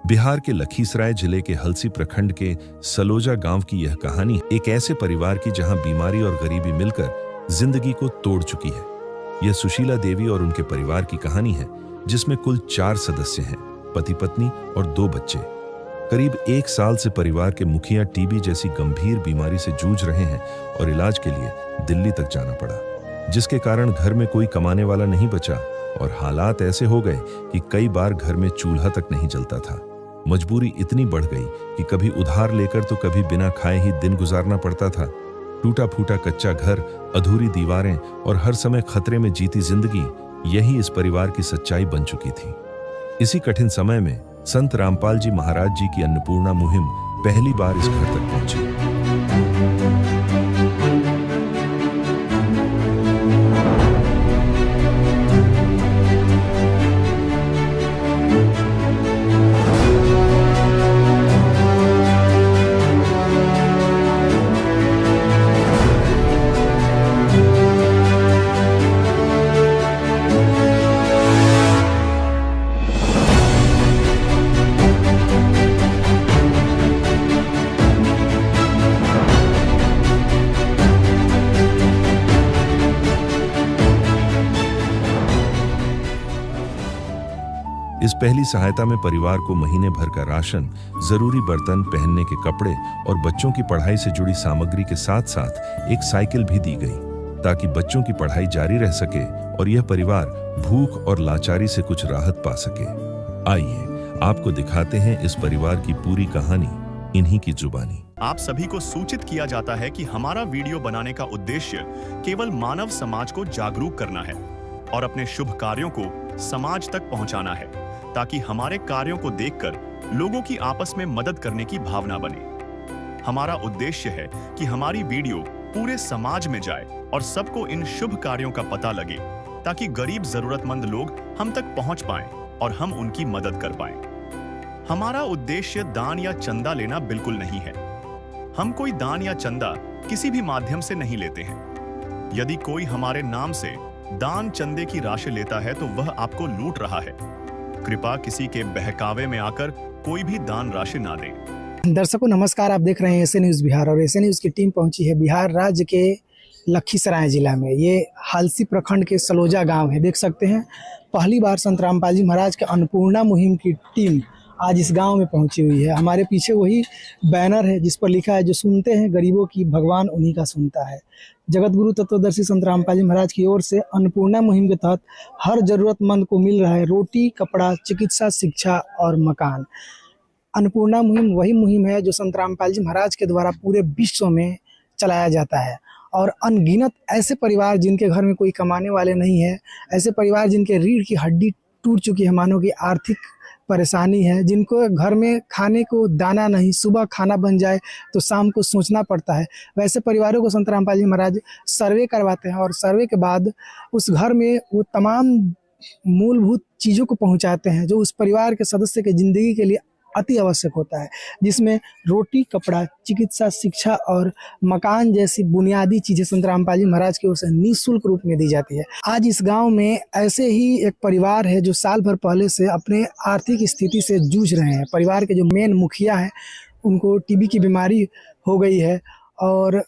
बिहार के लखीसराय जिले के हलसी प्रखंड के सलोजा गांव की यह कहानी एक ऐसे परिवार की जहां बीमारी और गरीबी मिलकर जिंदगी को तोड़ चुकी है। यह सुशीला देवी और उनके परिवार की कहानी है, जिसमें कुल 4 सदस्य हैं, पति पत्नी और 2 बच्चे। करीब 1 साल से परिवार के मुखिया टीबी जैसी गंभीर बीमारी से जूझ रहे हैं और इलाज के लिए दिल्ली तक जाना पड़ा, जिसके कारण घर में कोई कमाने वाला नहीं बचा और हालात ऐसे हो गए कि कई बार घर में चूल्हा तक नहीं जलता था। मजबूरी इतनी बढ़ गई कि कभी उधार लेकर तो कभी बिना खाए ही दिन गुजारना पड़ता था। टूटा फूटा कच्चा घर, अधूरी दीवारें और हर समय खतरे में जीती जिंदगी, यही इस परिवार की सच्चाई बन चुकी थी। इसी कठिन समय में संत रामपाल जी महाराज जी की अन्नपूर्णा मुहिम पहली बार इस घर तक पहुंची। इस पहली सहायता में परिवार को महीने भर का राशन, जरूरी बर्तन, पहनने के कपड़े और बच्चों की पढ़ाई से जुड़ी सामग्री के साथ साथ एक साइकिल भी दी गई, ताकि बच्चों की पढ़ाई जारी रह सके और यह परिवार भूख और लाचारी से कुछ राहत पा सके। आइए आपको दिखाते हैं इस परिवार की पूरी कहानी इन्हीं की जुबानी। आप सभी को सूचित किया जाता है कि हमारा वीडियो बनाने का उद्देश्य केवल मानव समाज को जागरूक करना है और अपने शुभ कार्यों को समाज तक पहुंचाना है, ताकि हमारे कार्यों को देखकर लोगों की आपस में मदद करने की भावना बने। हमारा उद्देश्य है कि हमारी वीडियो पूरे समाज में जाए और सबको इन शुभ कार्यों का पता लगे, ताकि गरीब जरूरतमंद लोग हम तक पहुंच पाएं और हम उनकी मदद कर पाएं। हमारा उद्देश्य दान या चंदा लेना बिल्कुल नहीं है। हम कोई दान या चंदा किसी भी माध्यम से नहीं लेते हैं। यदि कोई हमारे नाम से दान चंदे की राशि लेता है तो वह आपको लूट रहा है। कृपया किसी के बहकावे में आकर कोई भी दान राशि ना दें। दर्शकों नमस्कार, आप देख रहे हैं एसए न्यूज़ बिहार और एसए न्यूज़ की टीम पहुंची है बिहार राज्य के लखीसराय जिला में। ये हलसी प्रखंड के सलोजा गांव है। देख सकते हैं पहली बार संत रामपाल जी महाराज के अन्नपूर्णा मुहिम की टीम आज इस गांव में पहुंची हुई है। हमारे पीछे वही बैनर है जिस पर लिखा है, जो सुनते हैं गरीबों की भगवान उन्हीं का सुनता है। जगत गुरु तत्वदर्शी संत रामपाल जी महाराज की ओर से अन्नपूर्णा मुहिम के तहत हर जरूरतमंद को मिल रहा है रोटी, कपड़ा, चिकित्सा, शिक्षा और मकान। अन्नपूर्णा मुहिम वही मुहिम है जो संत रामपाल जी महाराज के द्वारा पूरे विश्व में चलाया जाता है और अनगिनत ऐसे परिवार जिनके घर में कोई कमाने वाले नहीं है, ऐसे परिवार जिनके रीढ़ की हड्डी टूट चुकी है, मानो कि आर्थिक परेशानी है, जिनको घर में खाने को दाना नहीं, सुबह खाना बन जाए तो शाम को सोचना पड़ता है, वैसे परिवारों को संत रामपाल जी महाराज सर्वे करवाते हैं और सर्वे के बाद उस घर में वो तमाम मूलभूत चीज़ों को पहुंचाते हैं जो उस परिवार के सदस्य के ज़िंदगी के लिए अति आवश्यक होता है, जिसमें रोटी, कपड़ा, चिकित्सा, शिक्षा और मकान जैसी बुनियादी चीज़ें संत रामपाल जी महाराज की ओर से निःशुल्क रूप में दी जाती है। आज इस गांव में ऐसे ही एक परिवार है जो साल भर पहले से अपने आर्थिक स्थिति से जूझ रहे हैं। परिवार के जो मेन मुखिया हैं उनको टीबी की बीमारी हो गई है और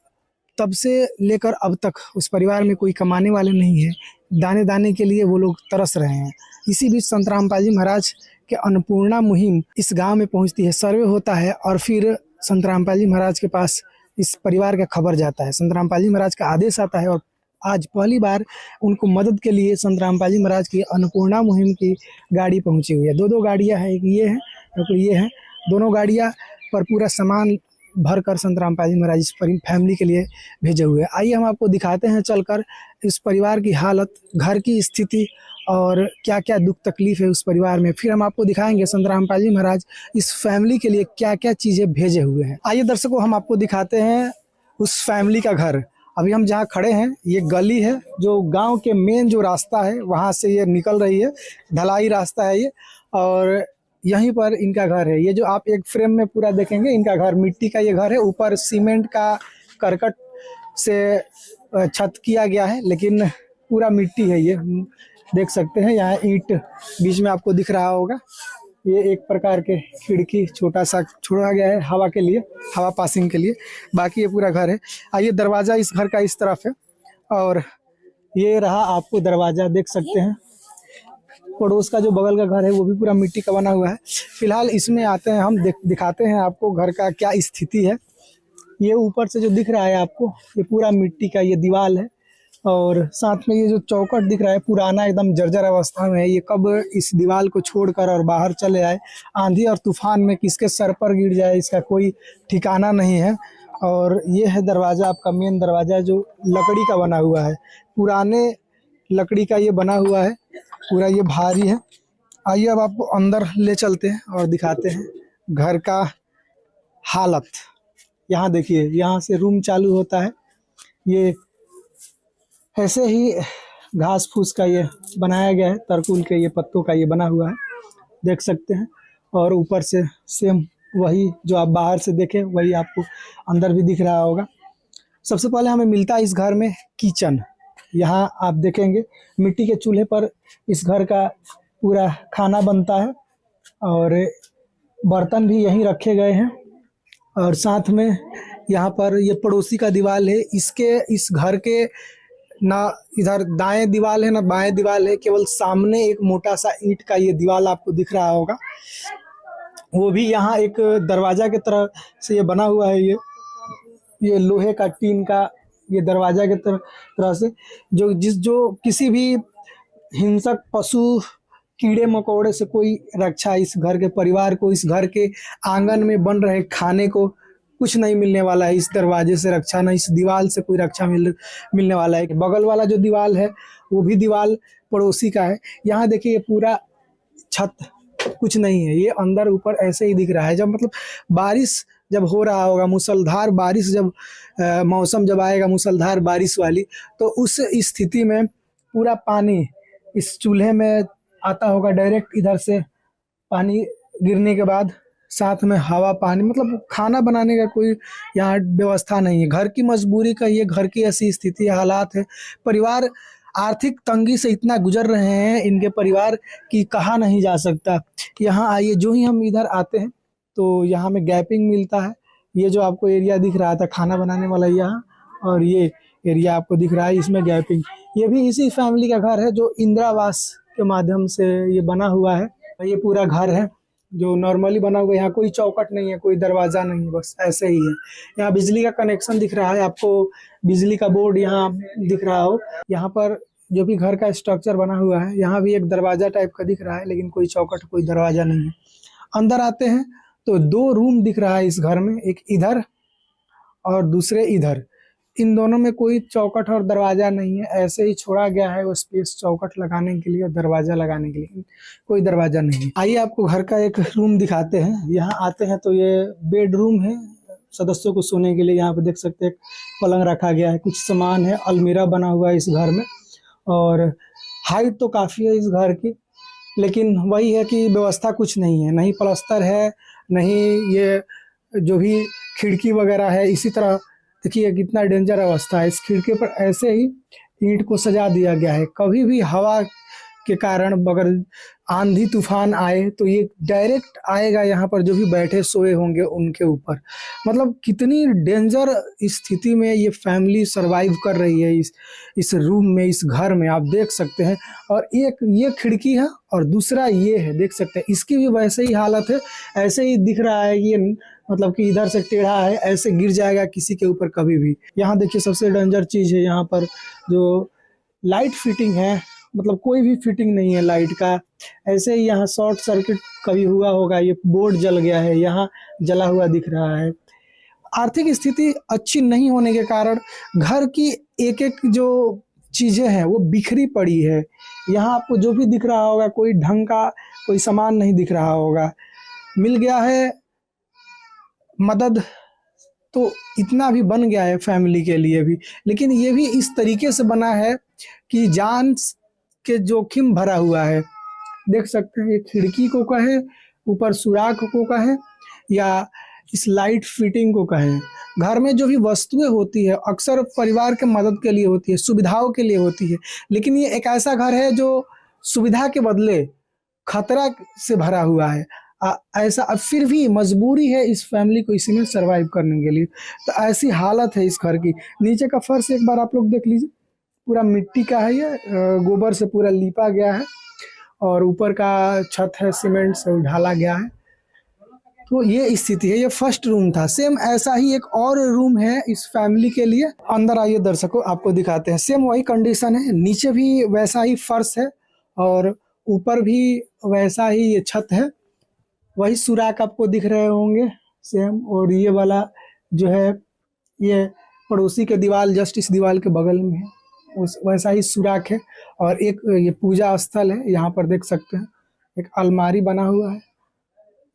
तब से लेकर अब तक उस परिवार में कोई कमाने वाले नहीं है। दाने दाने के लिए वो लोग तरस रहे हैं। इसी बीच संत रामपाल जी महाराज के अन्नपूर्णा मुहिम इस गांव में पहुंचती है, सर्वे होता है और फिर संत रामपाल जी महाराज के पास इस परिवार का खबर जाता है। संत रामपाल जी महाराज का आदेश आता है और आज पहली बार उनको मदद के लिए संत रामपाल जी महाराज की अन्नपूर्णा मुहिम की गाड़ी पहुंची हुई है। 2 गाड़ियां हैं, एक ये है और ये है। दोनों गाड़ियां पर पूरा सामान भर कर संत रामपाल जी महाराज इस फैमिली के लिए भेजे हुए हैं। आइए हम आपको दिखाते हैं चलकर इस परिवार की हालत, घर की स्थिति और क्या क्या दुख तकलीफ है उस परिवार में। फिर हम आपको दिखाएंगे संत रामपाल जी महाराज इस फैमिली के लिए क्या क्या चीज़ें भेजे हुए हैं। आइए दर्शकों, हम आपको दिखाते हैं उस फैमिली का घर। अभी हम जहाँ खड़े हैं ये गली है जो गांव के मेन जो रास्ता है वहाँ से ये निकल रही है, ढलाई रास्ता है ये, और यहीं पर इनका घर है। ये जो आप एक फ्रेम में पूरा देखेंगे इनका घर मिट्टी का ये घर है। ऊपर सीमेंट का करकट से छत किया गया है, लेकिन पूरा मिट्टी है। ये देख सकते हैं यहाँ ईंट बीच में आपको दिख रहा होगा, ये एक प्रकार के खिड़की छोटा सा छोड़ा गया है हवा के लिए, हवा पासिंग के लिए। बाकी ये पूरा घर है। आइए, दरवाज़ा इस घर का इस तरफ है और ये रहा आपको दरवाज़ा, देख सकते हैं। पड़ोस का जो बगल का घर है वो भी पूरा मिट्टी का बना हुआ है। फिलहाल इसमें आते हैं हम, दिखाते हैं आपको घर का क्या स्थिति है। ये ऊपर से जो दिख रहा है आपको, ये पूरा मिट्टी का ये दीवार है और साथ में ये जो चौखट दिख रहा है पुराना, एकदम जर्जर अवस्था में है। ये कब इस दीवार को छोड़कर और बाहर चले आए, आंधी और तूफान में किसके सर पर गिर जाए इसका कोई ठिकाना नहीं है। और ये है दरवाज़ा, आपका मेन दरवाज़ा जो लकड़ी का बना हुआ है, पुराने लकड़ी का ये बना हुआ है, पूरा ये भारी है। आइए अब आपको अंदर ले चलते हैं और दिखाते हैं घर का हालत। यहाँ देखिए, यहाँ से रूम चालू होता है। ये ऐसे ही घास फूस का ये बनाया गया है, तरकुल के ये पत्तों का ये बना हुआ है, देख सकते हैं। और ऊपर से सेम वही जो आप बाहर से देखें वही आपको अंदर भी दिख रहा होगा। सबसे पहले हमें मिलता है इस घर में किचन। यहाँ आप देखेंगे मिट्टी के चूल्हे पर इस घर का पूरा खाना बनता है और बर्तन भी यहीं रखे गए हैं। और साथ में यहाँ पर ये पड़ोसी का दीवार है, इस घर के ना इधर दाएं दीवार है ना बाएं दीवार है, केवल सामने एक मोटा सा ईंट का ये दीवार आपको दिख रहा होगा। वो भी यहाँ एक दरवाजा की तरह से ये बना हुआ है। ये लोहे का टीन का ये दरवाजा के तरह से जो किसी भी हिंसक पशु कीड़े मकोड़े से कोई रक्षा इस घर के परिवार को, इस घर के आंगन में बन रहे खाने को कुछ नहीं मिलने वाला है। इस दरवाजे से रक्षा नहीं, इस दीवार से कोई रक्षा मिलने वाला है। बगल वाला जो दीवार है वो भी दीवार पड़ोसी का है। यहाँ देखिए ये पूरा छत कुछ नहीं है, ये अंदर ऊपर ऐसे ही दिख रहा है। जब मतलब बारिश जब हो रहा होगा, मूसलाधार बारिश जब मौसम जब आएगा मूसलाधार बारिश वाली, तो उस स्थिति में पूरा पानी इस चूल्हे में आता होगा डायरेक्ट। इधर से पानी गिरने के बाद साथ में हवा पानी, मतलब खाना बनाने का कोई यहाँ व्यवस्था नहीं है। घर की मजबूरी का ये घर की ऐसी स्थिति हालात है। परिवार आर्थिक तंगी से इतना गुजर रहे हैं इनके परिवार की कहा नहीं जा सकता। यहाँ आइए, जो ही हम इधर आते हैं तो यहाँ में गैपिंग मिलता है। ये जो आपको एरिया दिख रहा था खाना बनाने वाला यहाँ, और ये एरिया आपको दिख रहा है इसमें गैपिंग, ये भी इसी फैमिली का घर है जो इंदिरा आवास के माध्यम से ये बना हुआ है। ये पूरा घर है जो नॉर्मली बना हुआ है। यहाँ कोई चौखट नहीं है, कोई दरवाज़ा नहीं है, बस ऐसे ही है। यहाँ बिजली का कनेक्शन दिख रहा है आपको, बिजली का बोर्ड यहाँ दिख रहा हो। यहाँ पर जो भी घर का स्ट्रक्चर बना हुआ है, यहाँ भी एक दरवाज़ा टाइप का दिख रहा है, लेकिन कोई चौखट कोई दरवाज़ा नहीं है। अंदर आते हैं तो 2 रूम दिख रहा है इस घर में, एक इधर और दूसरे इधर। इन दोनों में कोई चौखट और दरवाज़ा नहीं है, ऐसे ही छोड़ा गया है वो स्पेस चौखट लगाने के लिए और दरवाज़ा लगाने के लिए, कोई दरवाज़ा नहीं है। आइए आपको घर का एक रूम दिखाते हैं। यहाँ आते हैं तो ये बेडरूम है सदस्यों को सोने के लिए। यहाँ पे देख सकते हैं पलंग रखा गया है, कुछ सामान है, अलमीरा बना हुआ है इस घर में। और हाइट तो काफ़ी है इस घर की, लेकिन वही है कि व्यवस्था कुछ नहीं है, नहीं प्लास्टर है, नहीं ये जो भी खिड़की वगैरह है। इसी तरह देखिए कितना डेंजर अवस्था है। इस खिड़की पर ऐसे ही ईंट को सजा दिया गया है। कभी भी हवा के कारण अगर आंधी तूफान आए तो ये डायरेक्ट आएगा यहाँ पर जो भी बैठे सोए होंगे उनके ऊपर। मतलब कितनी डेंजर स्थिति में ये फैमिली सरवाइव कर रही है इस रूम में, इस घर में, आप देख सकते हैं। और एक ये खिड़की है और दूसरा ये है, देख सकते हैं इसकी भी वैसे ही हालत है। ऐसे ही दिख रहा है कि ये मतलब कि इधर से टेढ़ा है, ऐसे गिर जाएगा किसी के ऊपर कभी भी। यहाँ देखिए सबसे डेंजर चीज़ है यहाँ पर जो लाइट फिटिंग है, मतलब कोई भी फिटिंग नहीं है लाइट का। ऐसे ही यहाँ शॉर्ट सर्किट कभी हुआ होगा, ये बोर्ड जल गया है, यहाँ जला हुआ दिख रहा है। आर्थिक स्थिति अच्छी नहीं होने के कारण घर की एक एक जो चीज़ें हैं वो बिखरी पड़ी है। यहाँ आपको जो भी दिख रहा होगा कोई ढंग का कोई सामान नहीं दिख रहा होगा। मिल गया है मदद तो इतना भी बन गया है फैमिली के लिए भी, लेकिन ये भी इस तरीके से बना है कि जान के जोखिम भरा हुआ है। देख सकते हैं ये खिड़की को कहे, ऊपर सुराख को कहे, या इस लाइट फिटिंग को कहें। घर में जो भी वस्तुएं होती है अक्सर परिवार के मदद के लिए होती है, सुविधाओं के लिए होती है, लेकिन ये एक ऐसा घर है जो सुविधा के बदले खतरा से भरा हुआ है। ऐसा अब फिर भी मजबूरी है इस फैमिली को इसी में सरवाइव करने के लिए। तो ऐसी हालत है इस घर की। नीचे का फर्श एक बार आप लोग देख लीजिए, पूरा मिट्टी का है, ये गोबर से पूरा लीपा गया है और ऊपर का छत है सीमेंट से ढाला गया है। तो ये स्थिति है। ये फर्स्ट रूम था। सेम ऐसा ही एक और रूम है इस फैमिली के लिए। अंदर आइए दर्शकों, आपको दिखाते हैं। सेम वही कंडीशन है, नीचे भी वैसा ही फर्श है और ऊपर भी वैसा ही ये छत है। वही सुराख आपको दिख रहे होंगे सेम। और ये वाला जो है, ये पड़ोसी के दीवार जस्ट इस दीवार के बगल में है, उस वैसा ही सुराख है। और एक ये पूजा स्थल है, यहाँ पर देख सकते हैं एक अलमारी बना हुआ है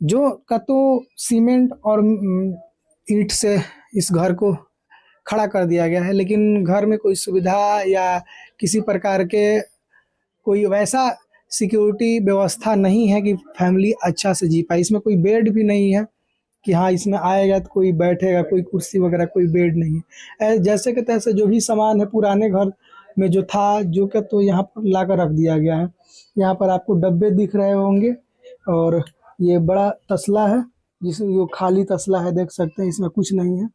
जो का तो सीमेंट और ईंट से इस घर को खड़ा कर दिया गया है। लेकिन घर में कोई सुविधा या किसी प्रकार के कोई वैसा सिक्योरिटी व्यवस्था नहीं है कि फैमिली अच्छा से जी पाए। इसमें कोई बेड भी नहीं है कि हाँ इसमें आएगा तो कोई बैठेगा, कोई कुर्सी वगैरह कोई बेड नहीं है। जैसे कि तैसे जो भी सामान है पुराने घर में जो था, जो कि तो यहाँ पर ला कर रख दिया गया है। यहाँ पर आपको डब्बे दिख रहे होंगे और ये बड़ा तसला है, जिसमें वो खाली तसला है, देख सकते हैं इसमें कुछ नहीं है,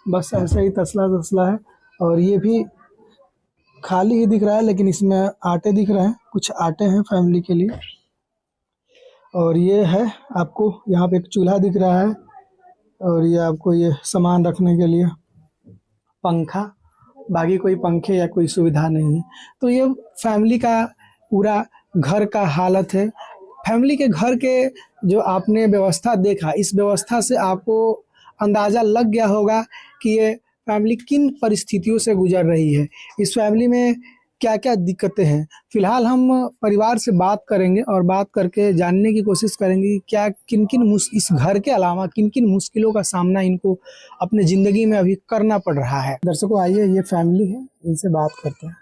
बस ऐसा ही तसला है। और ये भी खाली ही दिख रहा है, लेकिन इसमें आटे दिख रहे हैं, कुछ आटे हैं फैमिली के लिए। और ये है आपको यहाँ पे एक चूल्हा दिख रहा है और ये आपको ये सामान रखने के लिए पंखा, बाकी कोई पंखे या कोई सुविधा नहीं है। तो ये फैमिली का पूरा घर का हालत है। फैमिली के घर के जो आपने व्यवस्था देखा, इस व्यवस्था से आपको अंदाज़ा लग गया होगा कि ये फैमिली किन परिस्थितियों से गुजर रही है, इस फैमिली में क्या क्या दिक्कतें हैं। फिलहाल हम परिवार से बात करेंगे और बात करके जानने की कोशिश करेंगे कि क्या किन किन इस घर के अलावा किन किन मुश्किलों का सामना इनको अपने ज़िंदगी में अभी करना पड़ रहा है। दर्शकों आइए, ये फैमिली है, इनसे बात करते हैं।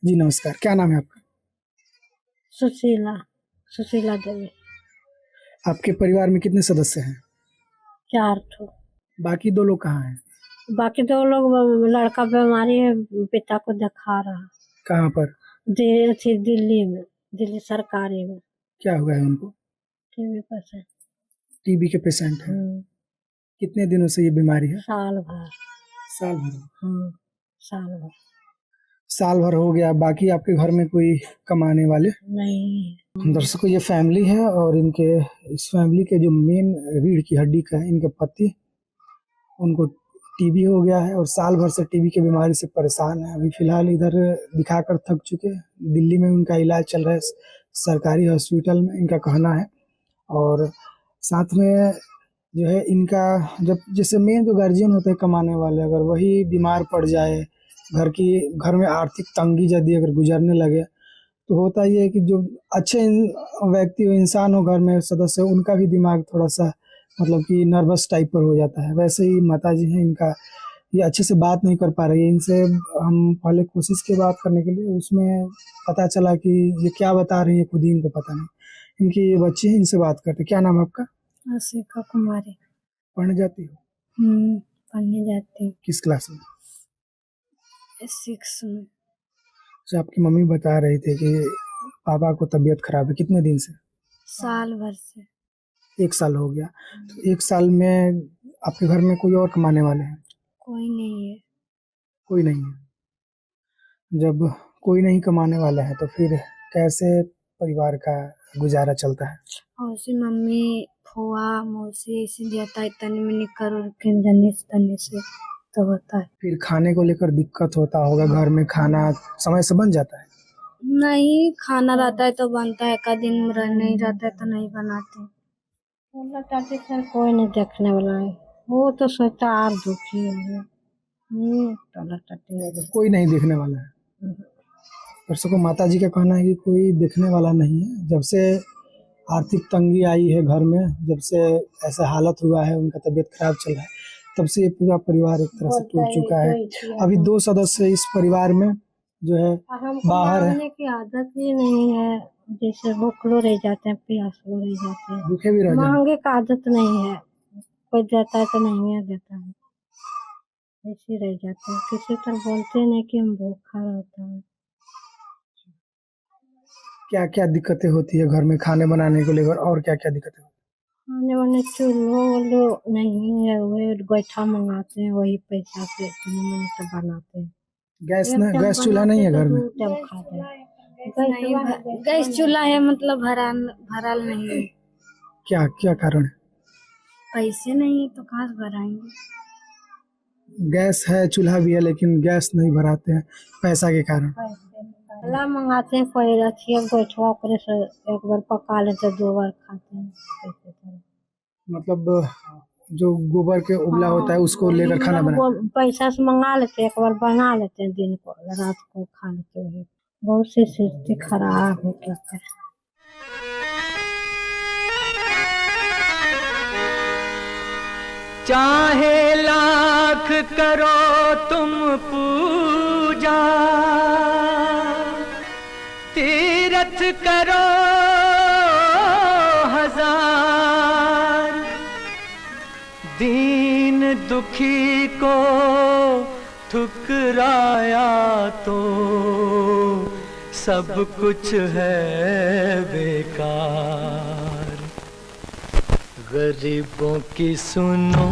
जी नमस्कार, क्या नाम है आपका? सुशीला देवी। आपके परिवार में कितने सदस्य हैं? 4 ठो। बाकी 2 लोग कहाँ हैं? बाकी 2 लोग, लड़का बीमारी है, पिता को दिखा रहा। कहाँ पर? दिल्ली में, दिल्ली सरकारी में। क्या हुआ है उनको? TB patient. टीबी के पेशेंट हैं। कितने दिनों से ये बीमारी है? साल भर। साल भर? साल भर। साल भर हो गया। बाकी आपके घर में कोई कमाने वाले नहीं? दर्शकों ये फैमिली है और इनके इस फैमिली के जो मेन रीढ़ की हड्डी का है, इनके पति, उनको टीबी हो गया है और साल भर से टीबी की बीमारी से परेशान है। अभी फिलहाल इधर दिखाकर थक चुके हैं। दिल्ली में उनका इलाज चल रहा है सरकारी हॉस्पिटल में, इनका कहना है। और साथ में जो है इनका, जब जैसे मेन जो गार्जियन होते हैं कमाने वाले, अगर वही बीमार पड़ जाए, घर में आर्थिक तंगी यदि अगर गुजरने लगे, तो होता ये है कि जो अच्छे व्यक्ति हो, इंसान हो, घर में सदस्य हो, उनका भी दिमाग थोड़ा सा मतलब कि नर्वस टाइप पर हो जाता है। वैसे ही माता जी हैं, इनका ये अच्छे से बात नहीं कर पा रही है। इनसे हम पहले कोशिश की बात करने के लिए, उसमें पता चला कि ये क्या बता रही है खुद ही इनको पता नहीं। इनकी ये बच्ची है, इनसे बात करते। क्या नाम है आपका? आशिका कुमारी। पढ़ने जाती हो? पढ़ने जाती हूँ। किस क्लास में? 6 में। तो आपकी मम्मी बता रही थी कि पापा को तबीयत खराब है, कितने दिन से? साल भर से। 1 साल हो गया। तो 1 साल में आपके घर में कोई और कमाने वाले हैं? कोई नहीं है। कोई नहीं है। जब कोई नहीं कमाने वाला है तो फिर कैसे परिवार का गुजारा चलता है? मौसी, मम्मी, फुआ, मौसी ऐसे देता है, तनी में निकर के जने से तो होता है। फिर खाने को लेकर दिक्कत होता होगा, घर में खाना समय से बन जाता है? नहीं, खाना रहता है तो बनता है, का दिन नहीं रहता है तो नहीं बनाते। टाटी सर कोई नहीं देखने वाला है, वो तो सोचता और दुखी है। कोई नहीं देखने वाला है। दर्शकों माता जी का कहना है कि कोई देखने वाला नहीं है। जब से आर्थिक तंगी आई है घर में, जब से ऐसा हालत हुआ है, उनका तबीयत खराब चल रहा है, तब से ये पूरा परिवार एक तरह से टूट चुका है। अभी 2 सदस्य इस परिवार में जो है बाहर है। की आदत ही नहीं है, जैसे भूखलो रह जाते हैं, प्यासलो रह जाते हैं, भूखे भी रह जाते हैं। मांगे का आदत नहीं है, कोई देता है तो नहीं है देता है, ऐसे रह जाते हैं। किसी तरह बोलते नहीं कि हम भूखा रहता है। क्या क्या दिक्कतें होती है घर में खाने बनाने को लेकर, और क्या क्या दिक्कतें होती खाने वाने चूल्हो वूल्हो नहीं है, वही गोईठा मंगाते हैं, वही पैसा से तो बनाते हैं। गैस चूल्हा नहीं है घर में? 2 टाइम खाते हैं। गैस चूल्हा है मतलब भरल नहीं है। क्या क्या कारण है? पैसे नहीं है तो कहाँ से भराएंगे। गैस है, चूल्हा भी है, लेकिन गैस नहीं भराते हैं पैसा के कारण। चूल्हा मंगाते हैं, कोई रखिए गोईठा ओकरे से एक बार पका लेते 2 बार खाते हैं ऐसे तरह। मतलब जो गोबर के उबला होता है उसको लेकर खाना बना। पैसा से मंगा लेते हैं, एक बार बना लेते हैं, दिन को रात को खा लेते हैं। बहुत सी स्थिति खराब है, क्या करें। चाहे लाख करो तुम पूजा, तीरथ करो हजार, दीन दुखी को ठुकराया तो सब कुछ है बेकार। गरीबों की सुनो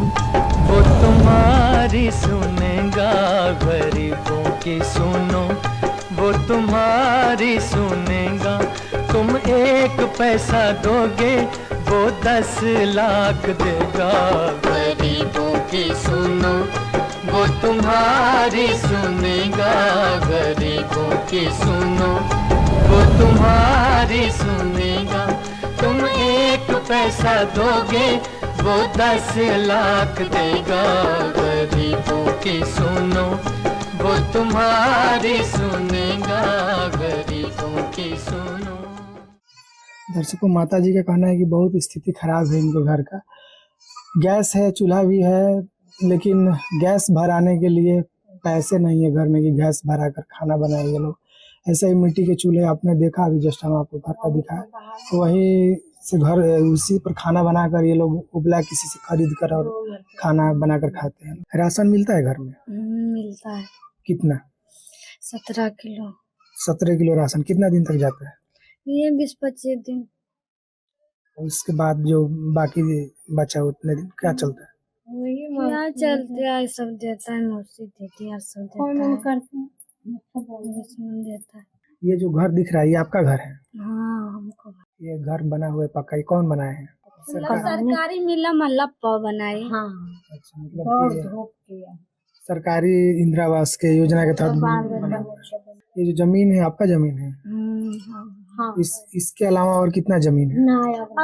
वो तुम्हारी सुनेगा, गरीबों की सुनो वो तुम्हारी सुनेगा। तुम 1 पैसा दोगे वो 10 लाख देगा। गरीबों की सुनो वो तुम्हारी सुनेगा, गरीबों की सुनो वो तुम्हारी सुनेगा। तुम 1 पैसा दोगे वो 10 लाख देगा। गरीबों की सुनो वो तुम्हारी सुनेगा, गरीबों की सुनो। दर्शकों, माता जी का कहना है कि बहुत स्थिति खराब है इनके घर का। गैस है, चूल्हा भी है, लेकिन गैस भराने के लिए पैसे नहीं है घर में कि गैस भरा कर खाना बनाएंगे लोग। ऐसे ही मिट्टी के चूल्हे आपने देखा, अभी जस्ट हम आपको घर का दिखाया, तो वही से घर उसी पर खाना बनाकर ये लोग उबला किसी से खरीद कर और खाना बनाकर खाते हैं। राशन मिलता है घर में? मिलता है। कितना? 17 किलो। 17 किलो राशन कितना दिन तक जाता है? ये 20-25 दिन। उसके बाद जो बाकी बचा उतने दिन क्या चलता है? क्या चलते है, सब देता है, मौसी देती है, सब देता है। ये जो घर दिख रहा है ये आपका घर है? हाँ, हमको ये घर बना हुआ है पक्का? ये कौन बनाया है? सरकारी मिला मल्लप्पा बनाई। हाँ, अच्छा, मतलब कि सरकारी इंदिरा आवास के योजना के तहत बना हुआ है। ये जो जमीन है आपका जमीन है? हाँ। इसके अलावा और कितना जमीन है?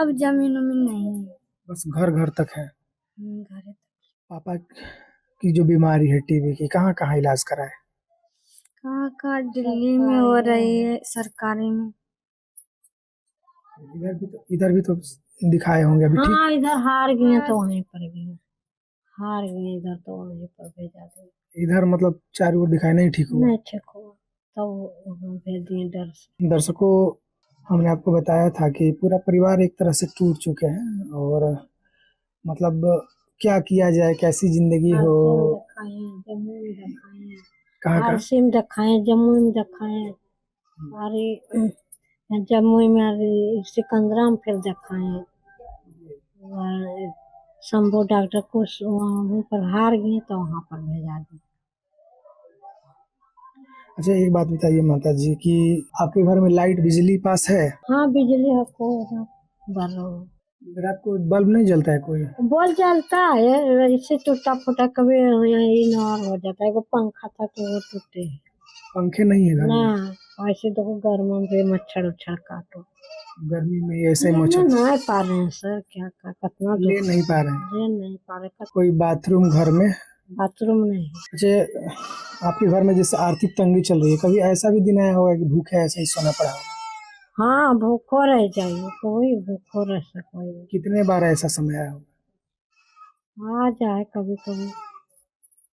अब जमीन उमीन नहीं है, बस घर घर तक है। घर तक। पापा की जो बीमारी है टीबी की, कहाँ कहाँ इलाज कराए? कहाँ दिल्ली में हो रही है, सरकारी में। इधर भी तो दिखाए होंगे अभी? हाँ, इधर हार गए तो वहीं पर गए, हार गए इधर तो वहीं पर भेजा दिए। इधर मतलब चारों ओर दिखाई नहीं ठीक हुआ? नहीं ठीक हुआ तो भेज दिए डर से। दर्शकों, हमने आपको बताया था कि पूरा परिवार एक तरह से टूट चुके हैं और मतलब क्या किया जाए, कैसी जिंदगी हो। कहाँ में दिखाए, जम्मू में दिखाए, अरे जम्मू में, अरे सिकंदरा में फिर दिखाए, शंभू डॉक्टर को वहाँ पर हार गए तो वहाँ पर भेजा दिए। अच्छा, एक बात बताइए माता जी कि आपके घर में लाइट बिजली पास है? हाँ, बिजली है, को रात को बल्ब नहीं जलता है? कोई बल्ब जलता है, इससे टूटा फूटा कभी यही हो जाता है। वो पंखा था तो वो टूटे है। पंखे नहीं है घर में? ना, ऐसे तो गर्मी में मच्छर उच्छर काटो, गर्मी में ऐसे मच्छर नहीं पा रहे हैं सर, क्या कितना ले नहीं पा रहे हैं? ले नहीं पा रहे। कोई बाथरूम घर में? बाथरूम नहीं। अच्छा, आपके घर में जैसे आर्थिक तंगी चल रही है, कभी ऐसा भी दिन आया होगा कि भूखे ऐसे ही सोना पड़ा होगा? हाँ, भूखो रह जाइए, कोई भूखो रह सको। कितने बार ऐसा समय आया होगा? आ जाए कभी कभी,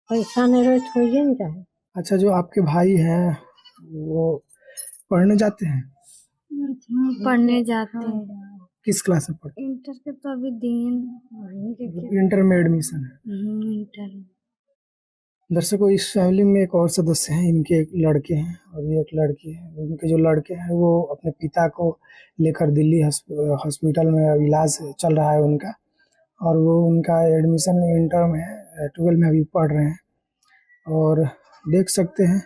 पैसा नहीं रहे तो ही नहीं जाए। अच्छा, जो आपके भाई हैं वो पढ़ने जाते हैं? पढ़ने जाते हैं। किस क्लास में पढ़ते? इंटर के तो अभी दिन इंटर में एडमिशन है? इंटर। दर्शकों, इस फैमिली में एक और सदस्य हैं, इनके एक लड़के हैं और ये एक लड़की है। उनके जो लड़के हैं वो अपने पिता को लेकर दिल्ली हॉस्पिटल में इलाज चल रहा है उनका, और वो उनका एडमिशन इंटर में है, 12 में अभी पढ़ रहे हैं। और देख सकते हैं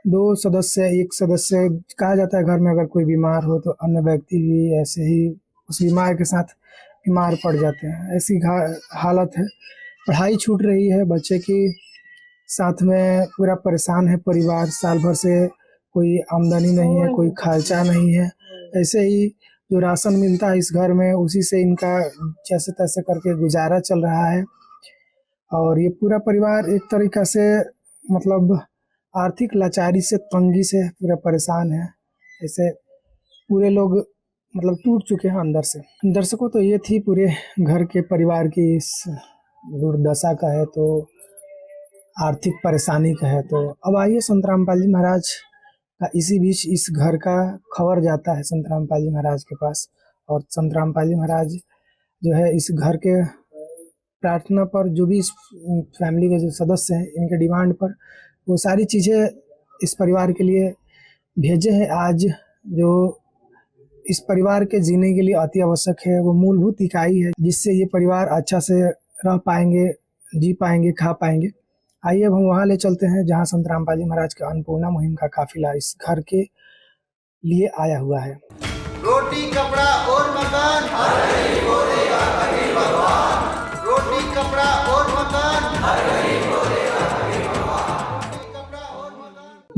2 सदस्य, एक सदस्य कहा जाता है घर में अगर कोई बीमार हो तो अन्य व्यक्ति भी ऐसे ही उस बीमार के साथ बीमार पड़ जाते हैं, ऐसी हालत है। पढ़ाई छूट रही है बच्चे की, साथ में पूरा परेशान है परिवार, साल भर से कोई आमदनी नहीं है, कोई खर्चा नहीं है। ऐसे ही जो राशन मिलता है इस घर में उसी से इनका जैसे तैसे करके गुजारा चल रहा है। और ये पूरा परिवार एक तरीक़ा से मतलब आर्थिक लाचारी से, तंगी से पूरा परेशान है। ऐसे पूरे लोग मतलब टूट चुके हैं अंदर से। दर्शकों, तो ये थी पूरे घर के परिवार की इस दुर्दशा का है तो आर्थिक परेशानी का है। तो अब आइए संत रामपाल जी महाराज का इसी बीच इस घर का खबर जाता है संत रामपाल जी महाराज के पास, और संत रामपाल जी महाराज जो है इस घर के प्रार्थना पर, जो भी इस फैमिली के जो सदस्य हैं इनके डिमांड पर वो सारी चीज़ें इस परिवार के लिए भेजे हैं। आज जो इस परिवार के जीने के लिए अति आवश्यक है वो मूलभूत इकाई है, जिससे ये परिवार अच्छा से रह पाएंगे, जी पाएंगे, खा पाएंगे। आइए अब हम वहाँ ले चलते हैं जहाँ संत रामपाल जी महाराज के अन्नपूर्णा मुहिम का काफिला इस घर के लिए आया हुआ है। रोटी कपड़ा और मकान हर गरीब को देगा कबीर भगवान। रोटी कपड़ा और मकान हर गरीब को देगा कबीर भगवान।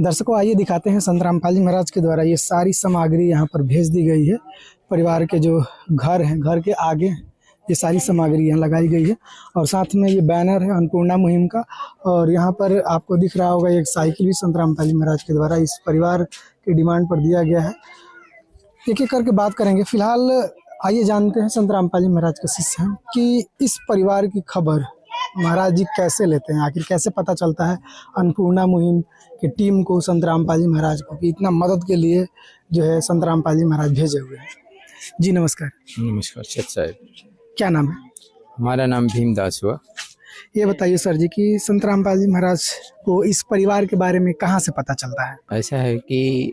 दर्शकों, आइए दिखाते हैं संत रामपाल जी महाराज के द्वारा ये सारी सामग्री यहाँ पर भेज दी गई है। परिवार के जो घर हैं, घर के आगे ये सारी सामग्री यहाँ लगाई गई है, और साथ में ये बैनर है अन्नपूर्णा मुहिम का। और यहाँ पर आपको दिख रहा होगा एक साइकिल भी संत रामपाल जी महाराज के द्वारा इस परिवार के डिमांड पर दिया गया है। एक एक करके बात करेंगे। फिलहाल आइए जानते हैं संत रामपाल जी महाराज के शिष्य हैं कि इस परिवार की खबर महाराज जी कैसे लेते हैं, आखिर कैसे पता चलता है अन्नपूर्णा मुहिम की टीम को, संत रामपाल जी महाराज को, कि इतना मदद के लिए जो है संत रामपाल जी महाराज भेजे हुए हैं। जी नमस्कार। नमस्कार सत साहब। क्या नाम है? हमारा नाम भीमदास हुआ। ये बताइए सर जी कि संत रामपाल जी महाराज को इस परिवार के बारे में कहाँ से पता चलता है? ऐसा है कि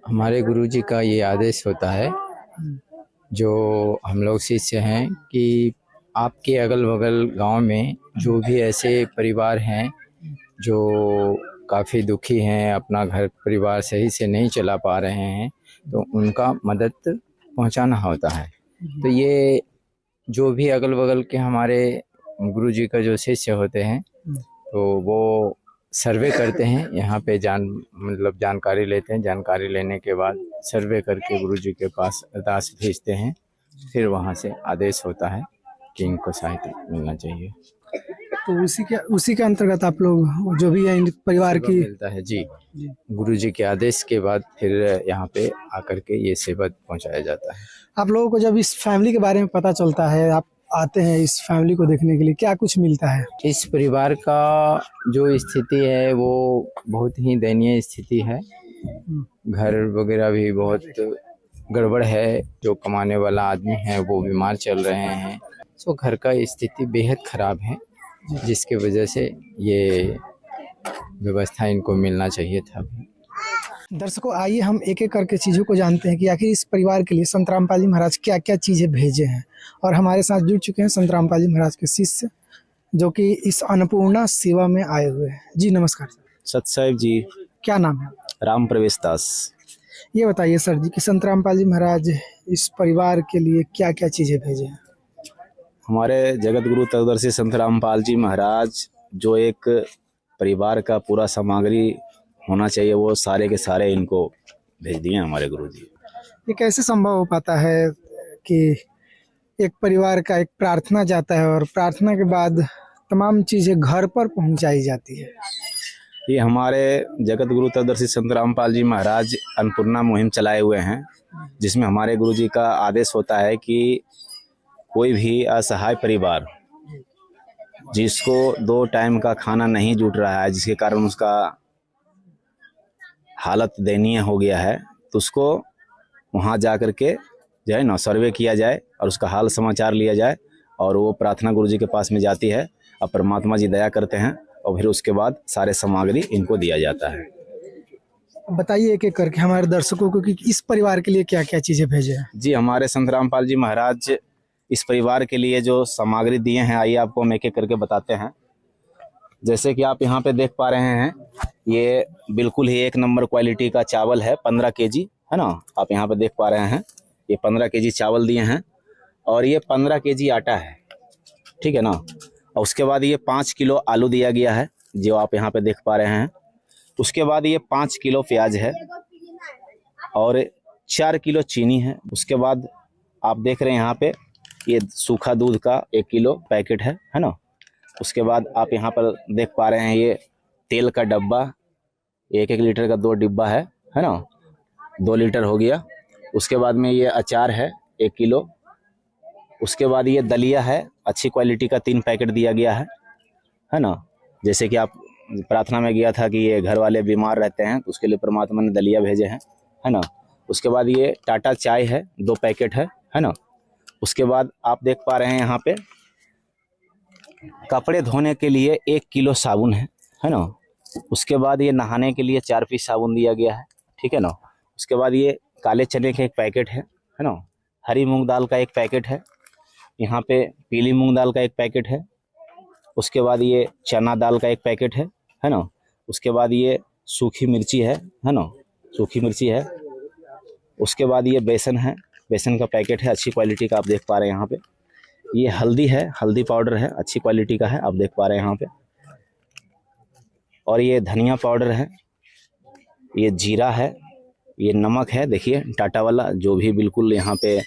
हमारे गुरुजी का ये आदेश होता है, जो हम लोग शिष्य हैं, कि आपके अगल बगल गांव में जो भी ऐसे परिवार हैं जो काफ़ी दुखी हैं, अपना घर परिवार सही से नहीं चला पा रहे हैं, तो उनका मदद पहुंचाना होता है। तो ये जो भी अगल बगल के हमारे गुरुजी का जो शिष्य होते हैं तो वो सर्वे करते हैं, यहाँ पे जानकारी लेते हैं। जानकारी लेने के बाद सर्वे करके गुरुजी के पास अरदास भेजते हैं, फिर वहाँ से आदेश होता है कि इनको सहायता मिलना चाहिए। तो उसी के अंतर्गत आप लोग जो भी है इन परिवार की मिलता है जी। गुरुजी के आदेश के बाद फिर यहाँ पे आकर के ये सेवा पहुँचाया जाता है। आप लोगों को जब इस फैमिली के बारे में पता चलता है, आप आते हैं इस फैमिली को देखने के लिए, क्या कुछ मिलता है? इस परिवार का जो स्थिति है वो बहुत ही दयनीय स्थिति है। घर वगैरह भी बहुत गड़बड़ है। जो कमाने वाला आदमी है वो बीमार चल रहे हैं, तो घर का स्थिति बेहद खराब है, जिसके वजह से ये व्यवस्था इनको मिलना चाहिए था। दर्शकों, आइए हम एक एक करके चीज़ों को जानते हैं कि आखिर इस परिवार के लिए संत रामपाल जी महाराज क्या क्या चीज़ें भेजे हैं। और हमारे साथ जुड़ चुके हैं संत रामपाल जी महाराज के शिष्य, जो कि इस अन्नपूर्णा सेवा में आए हुए हैं। जी नमस्कार सत साहिब जी। क्या नाम है? राम प्रवेश दास। ये बताइए सर जी कि संत रामपाल जी महाराज इस परिवार के लिए क्या क्या चीज़ें भेजे हैं? हमारे जगत गुरु तत्वदर्शी संत रामपाल जी महाराज जो एक परिवार का पूरा सामग्री होना चाहिए वो सारे के सारे इनको भेज दिए हमारे गुरु जी। ये कैसे संभव हो पाता है कि एक परिवार का एक प्रार्थना जाता है और प्रार्थना के बाद तमाम चीज़ें घर पर पहुंचाई जाती है? ये हमारे जगत गुरु तत्वदर्शी संत रामपाल जी महाराज अन्नपूर्णा मुहिम चलाए हुए हैं, जिसमें हमारे गुरु जी का आदेश होता है कि कोई भी असहाय परिवार जिसको 2 टाइम का खाना नहीं जुट रहा है, जिसके कारण उसका हालत दयनीय हो गया है, तो उसको वहाँ जा कर के जो है ना सर्वे किया जाए और उसका हाल समाचार लिया जाए, और वो प्रार्थना गुरुजी के पास में जाती है और परमात्मा जी दया करते हैं और फिर उसके बाद सारे सामग्री इनको दिया जाता है। बताइए एक एक करके हमारे दर्शकों को कि इस परिवार के लिए क्या क्या चीज़ें भेजे हैं। जी, हमारे संत रामपाल जी महाराज इस परिवार के लिए जो सामग्री दिए हैं, आइए आपको हम एक एक करके बताते हैं। जैसे कि आप यहाँ पे देख पा रहे हैं, ये बिल्कुल ही 1 नंबर क्वालिटी का चावल है, 15 केजी, है ना। आप यहाँ पे देख पा रहे हैं, ये 15 केजी चावल दिए हैं और ये 15 केजी आटा है, ठीक है ना। और उसके बाद ये 5 किलो आलू दिया गया है, जो आप यहाँ पे देख पा रहे हैं। उसके बाद ये 5 किलो प्याज है और 4 किलो चीनी है। उसके बाद आप देख रहे हैं यहाँ पे ये सूखा दूध का 1 किलो पैकेट है ना। उसके बाद आप यहाँ पर देख पा रहे हैं ये तेल का डब्बा, 1-1 लीटर का 2 डिब्बा है ना, 2 लीटर हो गया। उसके बाद में ये अचार है 1 किलो। उसके बाद ये दलिया है, अच्छी क्वालिटी का 3 पैकेट दिया गया है ना। जैसे कि आप प्रार्थना में गया था कि ये घर वाले बीमार रहते हैं, तो उसके लिए परमात्मा ने दलिया भेजे हैं, है ना। उसके बाद ये टाटा चाय है, 2 पैकेट है ना। उसके बाद आप देख पा रहे हैं यहाँ पे कपड़े धोने के लिए 1 किलो साबुन है ना। उसके बाद ये नहाने के लिए 4 पीस साबुन दिया गया है, ठीक है ना। उसके बाद ये काले चने के 1 पैकेट है ना। हरी मूंग दाल का 1 पैकेट है, यहाँ पे पीली मूंग दाल का 1 पैकेट है। उसके बाद ये चना दाल का 1 पैकेट है ना। उसके बाद ये सूखी मिर्ची है ना, सूखी मिर्ची है। उसके बाद ये बेसन है, बेसन का पैकेट है, अच्छी क्वालिटी का आप देख पा रहे हैं यहाँ पे। ये हल्दी है, हल्दी पाउडर है, अच्छी क्वालिटी का है, आप देख पा रहे हैं यहाँ पे। और ये धनिया पाउडर है, ये जीरा है, ये नमक है, देखिए टाटा वाला, जो भी बिल्कुल यहाँ पे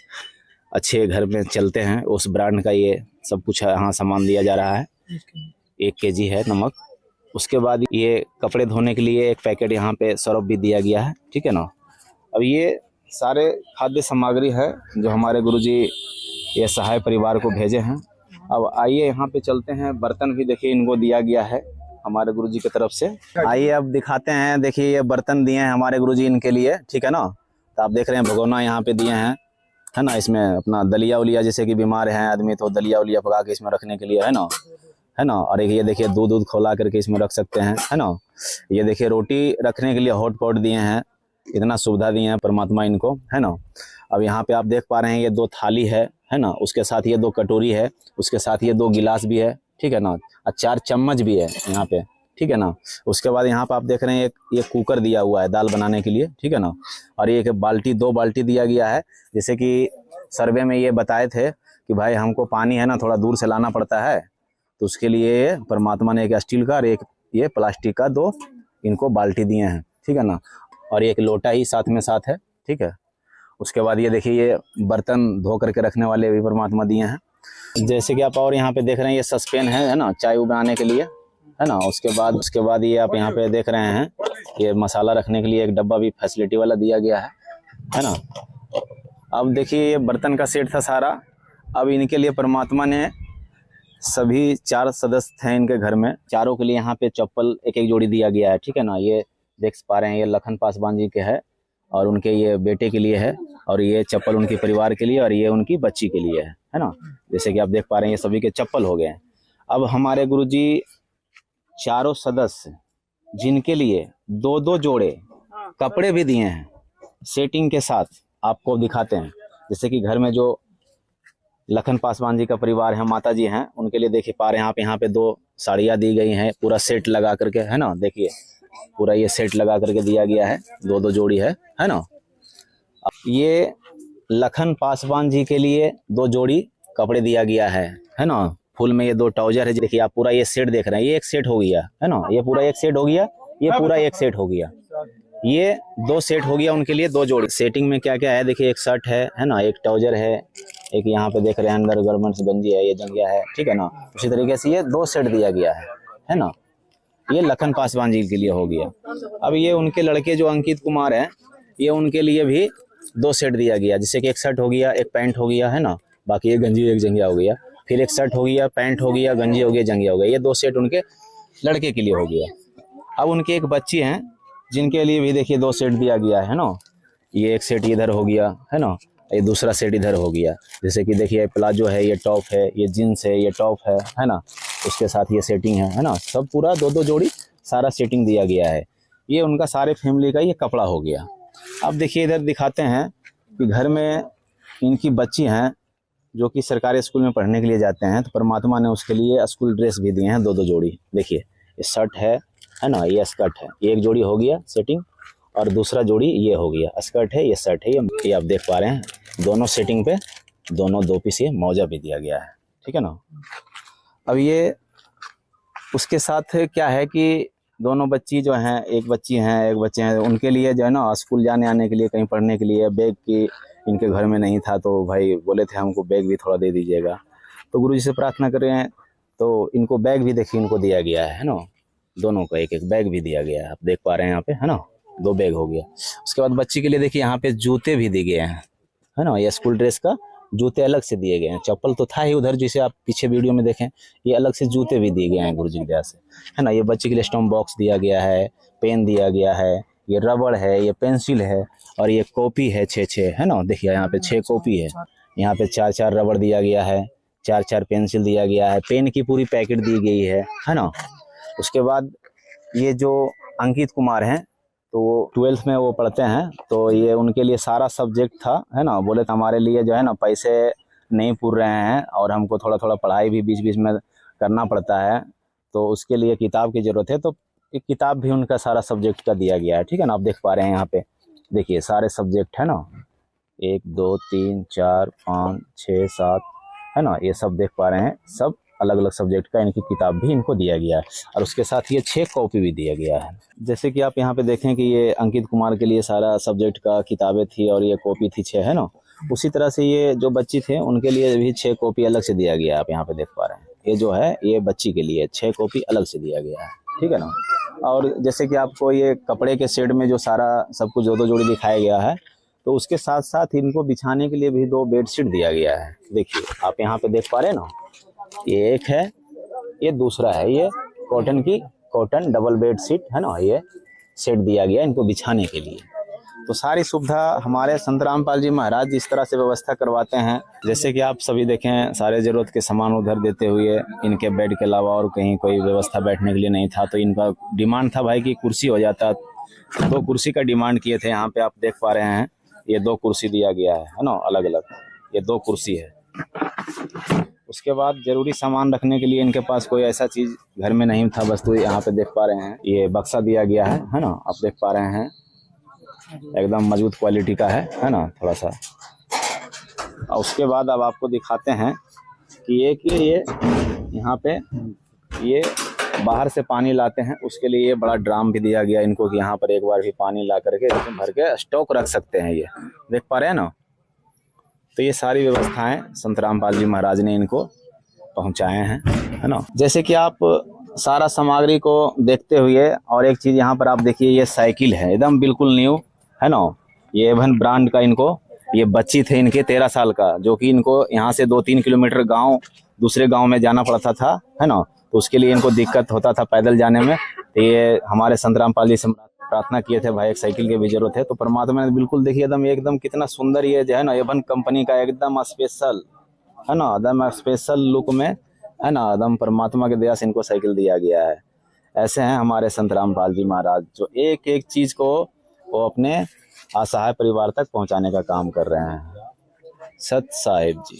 अच्छे घर में चलते हैं उस ब्रांड का ये सब कुछ यहाँ सामान दिया जा रहा है। 1 केजी है नमक। उसके बाद ये कपड़े धोने के लिए 1 पैकेट यहाँ पे सरफ भी दिया गया है, ठीक है ना। अब ये सारे खाद्य सामग्री है जो हमारे गुरुजी ये सहाय परिवार को भेजे हैं। अब आइए यहाँ पे चलते हैं, बर्तन भी देखिए इनको दिया गया है हमारे गुरुजी की तरफ से। आइए अब दिखाते हैं, देखिए ये बर्तन दिए हैं हमारे गुरुजी इनके लिए, ठीक है ना। तो आप देख रहे हैं भगोना यहाँ पे दिए हैं, है ना। इसमें अपना दलिया उलिया, जैसे कि बीमार हैं आदमी तो दलिया उलिया पका के इसमें रखने के लिए, है ना। और एक ये देखिए दूध खोला करके इसमें रख सकते हैं, है ना। ये देखिए रोटी रखने के लिए हॉट पॉट दिए हैं, इतना सुविधा दिए हैं परमात्मा इनको, है ना। अब यहाँ पे आप देख पा रहे हैं ये 2 थाली है ना। उसके साथ ये 2 कटोरी है, उसके साथ ये 2 गिलास भी है, ठीक है ना। और 4 चम्मच भी है यहाँ पे, ठीक है ना। उसके बाद यहाँ पे आप देख रहे हैं ये कुकर दिया हुआ है दाल बनाने के लिए, ठीक है ना। और ये 2 बाल्टी दिया गया है। जैसे कि सर्वे में ये बताए थे कि भाई हमको पानी है ना थोड़ा दूर से लाना पड़ता है, तो उसके लिए परमात्मा ने 1 स्टील का और 1 ये प्लास्टिक का 2 इनको बाल्टी दिए हैं, ठीक है ना। और 1 लोटा ही साथ में साथ है, ठीक है। उसके बाद ये देखिए ये बर्तन धो करके रखने वाले भी परमात्मा दिए हैं। जैसे कि आप और यहाँ पे देख रहे हैं ये सस्पेन है ना, चाय बनाने के लिए, है ना। उसके बाद ये आप यहाँ पे देख रहे हैं ये मसाला रखने के लिए 1 डब्बा भी फैसिलिटी वाला दिया गया है ना। अब देखिए ये बर्तन का सेट था सारा। अब इनके लिए परमात्मा ने सभी 4 सदस्य हैं इनके घर में, चारों के लिए यहाँ पे चप्पल 1-1 जोड़ी दिया गया है, ठीक है ना। ये देख पा रहे हैं ये लखन पासवान जी के है और उनके ये बेटे के लिए है, और ये चप्पल उनके परिवार के लिए और ये उनकी बच्ची के लिए है ना। जैसे कि आप देख पा रहे हैं ये सभी के चप्पल हो गए हैं। अब हमारे गुरुजी चारों सदस्य जिनके लिए 2-2 जोड़े कपड़े भी दिए हैं सेटिंग के साथ, आपको दिखाते हैं। जैसे कि घर में जो लखन पासवान जी का परिवार है, माता जी हैं, उनके लिए देखिए पा रहे हैं आप यहाँ पे 2 साड़ियाँ दी गई हैं, पूरा सेट लगा करके, है ना। देखिए पूरा ये सेट लगा करके दिया गया है, 2-2 जोड़ी है ना। ये लखन पासवान जी के लिए 2 जोड़ी कपड़े दिया गया है ना। फुल में ये 2 ट्राउजर है, देखिए आप पूरा ये सेट देख रहे हैं, ये 1 सेट हो गया है ना। ये पूरा 1 सेट हो गया, ये पूरा 1 सेट हो गया, ये 2 सेट हो गया उनके लिए 2 जोड़ी। सेटिंग में क्या क्या है देखिए, 1 शर्ट है ना, 1 ट्राउजर है, एक यहाँ पे देख रहे हैं अंडर गारमेंट्स गंजी है, ये जंगिया है, ठीक है ना। उसी तरीके से ये 2 सेट दिया गया है ना। ये लखन पासवान जी के लिए हो गया। अब ये उनके लड़के जो अंकित कुमार हैं, ये उनके लिए भी 2 सेट दिया गया, जिससे कि 1 शर्ट हो गया, 1 पैंट हो गया, है ना। बाकी ये गंजी 1 जंगिया हो गया, फिर 1 शर्ट हो गया, पैंट हो गया, गंजी हो गया, जंगिया हो गया। ये 2 सेट उनके लड़के के लिए हो गया। अब उनकी एक बच्ची हैं जिनके लिए भी देखिए 2 सेट दिया गया है ना। ये 1 सेट इधर हो गया, है ना, ये दूसरा सेट इधर हो गया। जैसे कि देखिए प्लाजो है, ये टॉप है, ये जीन्स है, ये टॉप है ना। उसके साथ ये सेटिंग है ना, सब पूरा 2-2 जोड़ी सारा सेटिंग दिया गया है। ये उनका सारे फैमिली का ये कपड़ा हो गया। अब देखिए इधर दिखाते हैं कि घर में इनकी बच्ची हैं जो कि सरकारी स्कूल में पढ़ने के लिए जाते हैं, तो परमात्मा ने उसके लिए स्कूल ड्रेस भी दिए हैं 2-2 जोड़ी। देखिए ये शर्ट है ना, ये स्कर्ट है, ये एक जोड़ी हो गया सेटिंग, और दूसरा जोड़ी ये हो गया, स्कर्ट है, ये शर्ट है, ये आप देख पा रहे हैं दोनों सेटिंग पे, दोनों 2 पीस ये मौजा भी दिया गया है, ठीक है ना। अब ये उसके साथ क्या है कि दोनों बच्ची जो हैं, एक बच्चे हैं, उनके लिए जो है ना स्कूल जाने आने के लिए, कहीं पढ़ने के लिए बैग की इनके घर में नहीं था, तो भाई बोले थे हमको बैग भी थोड़ा दे दीजिएगा, तो गुरुजी से प्रार्थना करें तो इनको बैग भी देखिए इनको दिया गया है ना, दोनों को एक एक बैग भी दिया गया है, आप देख पा रहे हैं यहाँ पे, है ना, 2 बैग हो गया। उसके बाद बच्ची के लिए देखिए यहाँ पे जूते भी दिए गए हैं, है ना, ये स्कूल ड्रेस का जूते अलग से दिए गए हैं, चप्पल तो था ही उधर जिसे आप पीछे वीडियो में देखें, ये अलग से जूते भी दिए गए हैं गुरुजी की दया से, है ना। ये बच्चे के लिए स्टम्प बॉक्स दिया गया है, पेन दिया गया है, ये रबड़ है, ये पेंसिल है, और ये कॉपी है 6-6, है ना, देखिए यहाँ पे 6 कॉपी है, यहाँ पे 4-4 रबड़ दिया गया है, 4-4 पेंसिल दिया गया है, पेन की पूरी पैकेट दी गई है ना। उसके बाद ये जो अंकित कुमार हैं तो वो 12th में वो पढ़ते हैं, तो ये उनके लिए सारा सब्जेक्ट था, है ना, बोले तो हमारे लिए जो है ना पैसे नहीं पूर रहे हैं और हमको थोड़ा थोड़ा पढ़ाई भी बीच बीच में करना पड़ता है, तो उसके लिए किताब की ज़रूरत है, तो एक किताब भी उनका सारा सब्जेक्ट का दिया गया है, ठीक है ना। आप देख पा रहे हैं यहाँ पे देखिए सारे सब्जेक्ट है ना, 1 2 3 4 5 6 7, है ना, ये सब देख पा रहे हैं, सब अलग अलग सब्जेक्ट का इनकी किताब भी इनको दिया गया है, और उसके साथ ये 6 कॉपी भी दिया गया है। जैसे कि आप यहाँ पे देखें कि ये अंकित कुमार के लिए सारा सब्जेक्ट का किताबें थी और ये कॉपी थी 6, है ना, उसी तरह से ये जो बच्ची थे उनके लिए भी 6 कॉपी अलग से दिया गया है। आप यहाँ पे देख पा रहे हैं ये जो है ये बच्ची के लिए 6 कॉपी अलग से दिया गया है, ठीक है ना। और जैसे कि आपको ये कपड़े के सेट में जो सारा सब कुछ 2-2 जोड़ी दिखाया गया है, तो उसके साथ साथ इनको बिछाने के लिए भी 2 बेडशीट दिया गया है। देखिए आप यहाँ पे देख पा रहे हैं ना, ये एक है, ये दूसरा है, ये कॉटन डबल बेड शीट है ना, ये सेट दिया गया इनको बिछाने के लिए। तो सारी सुविधा हमारे संत रामपाल जी महाराज जिस तरह से व्यवस्था करवाते हैं, जैसे कि आप सभी देखें सारे जरूरत के सामान उधर देते हुए, इनके बेड के अलावा और कहीं कोई व्यवस्था बैठने के लिए नहीं था, तो इनका डिमांड था भाई कि कुर्सी हो जाता, 2 कुर्सी का डिमांड किए थे। यहाँ पे आप देख पा रहे हैं ये 2 कुर्सी दिया गया है ना, अलग अलग, ये 2 कुर्सी है। उसके बाद जरूरी सामान रखने के लिए इनके पास कोई ऐसा चीज घर में नहीं था, वस्तु यहाँ पे देख पा रहे हैं ये बक्सा दिया गया है ना, आप देख पा रहे हैं एकदम मजबूत क्वालिटी का है ना, थोड़ा सा। और उसके बाद अब आपको दिखाते हैं कि ये यहाँ पे ये बाहर से पानी लाते हैं, उसके लिए ये बड़ा ड्राम भी दिया गया इनको कि यहाँ पर एक बार भी पानी ला करके भर के स्टॉक रख सकते हैं, ये देख पा रहे हैं ना। तो ये सारी व्यवस्थाएं संत रामपाल जी महाराज ने इनको पहुंचाए हैं, है ना। जैसे कि आप सारा सामग्री को देखते हुए, और एक चीज यहाँ पर आप देखिए ये साइकिल है एकदम बिल्कुल न्यू, है ना, ये एवन ब्रांड का, इनको ये बच्ची थे इनके 13 साल का, जो कि इनको यहाँ से 2-3 किलोमीटर गांव दूसरे गांव में जाना पड़ता था, है ना, तो उसके लिए इनको दिक्कत होता था पैदल जाने में। तो ये हमारे संत रामपाल जी से प्रार्थना किए थे भाई एक साइकिल की भी जरूरत है, तो परमात्मा ने बिल्कुल देखिए एकदम कितना सुंदर ये जो है ना एवन कंपनी का एकदम स्पेशल, है ना, एकदम स्पेशल लुक में, है ना, एकदम परमात्मा के दया से इनको साइकिल दिया गया है। ऐसे हैं हमारे संत रामपाल जी महाराज जो एक एक चीज को वो अपने असहाय परिवार तक पहुंचाने का काम कर रहे हैं। सत साहिब जी।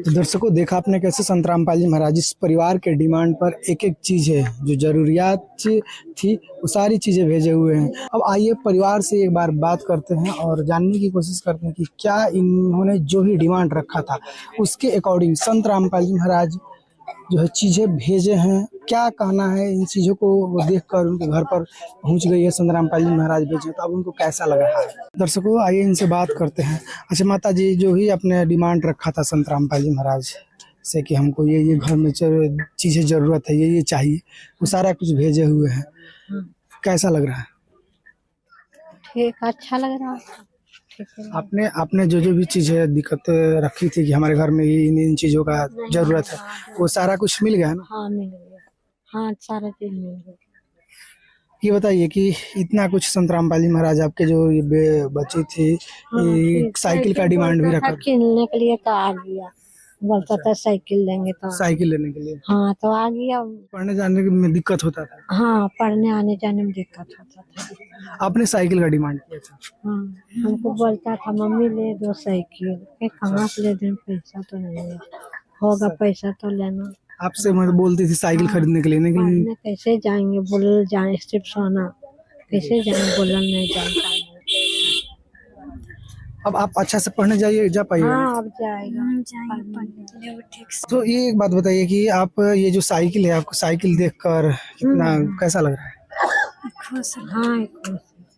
तो दर्शकों देखा आपने कैसे संत रामपाल जी महाराज इस परिवार के डिमांड पर एक एक चीज है जो जरूरियात थी वो सारी चीजें भेजे हुए हैं। अब आइए परिवार से एक बार बात करते हैं और जानने की कोशिश करते हैं कि क्या इन्होंने जो भी डिमांड रखा था उसके अकॉर्डिंग संत रामपाल जी महाराज जो है चीजें भेजे हैं, क्या कहना है इन चीजों को वो देखकर उनके घर पर पहुंच गई है संत रामपाल जी महाराज भेजे, तो अब उनको कैसा लग रहा है। दर्शकों आइए इनसे बात करते हैं। अच्छा माता जी, जो भी अपने डिमांड रखा था संत रामपाल जी महाराज से कि हमको ये घर में चीजें जरूरत है, ये चाहिए, वो सारा कुछ भेजे हुए हैं, कैसा लग रहा है? ठीक, अच्छा लग रहा है। आपने जो भी चीजें दिक्कत रखी थी कि हमारे घर में इन चीजों का जरूरत है, वो सारा कुछ मिल गया ना? हाँ मिल गया, हाँ सारा चीज मिल गया। ये बताइए कि इतना कुछ संत रामपाल जी महाराज आपके जो ये बच्ची थी, साइकिल का डिमांड भी रखा, खेलने के लिए तो आ गया, बोलता था साइकिल देंगे तो साइकिल लेने के लिए हाँ तो आ गया। पढ़ने जाने में दिक्कत होता था। हाँ पढ़ने आने जाने में दिक्कत होता था। आपने साइकिल का डिमांड किया था। हाँ हमको बोलता था मम्मी ले दो साइकिल, कहाँ से ले दें, पैसा तो नहीं है, होगा पैसा तो लेना। आपसे मतलब बोलती थी साइकिल खरीदने के लिए, लेकिन पढ़ने कैसे जाएंगे, बुलल जाए सिर्फ सोना, कैसे जाएंगे, बुलल नहीं जाता। अब आप अच्छा से पढ़ने जाइए, जा पाइए। हाँ अब जाएगा। तो ये एक बात बताइए कि आप ये जो साइकिल है, आपको साइकिल देखकर कितना कैसा लग रहा है? खुश। हाँ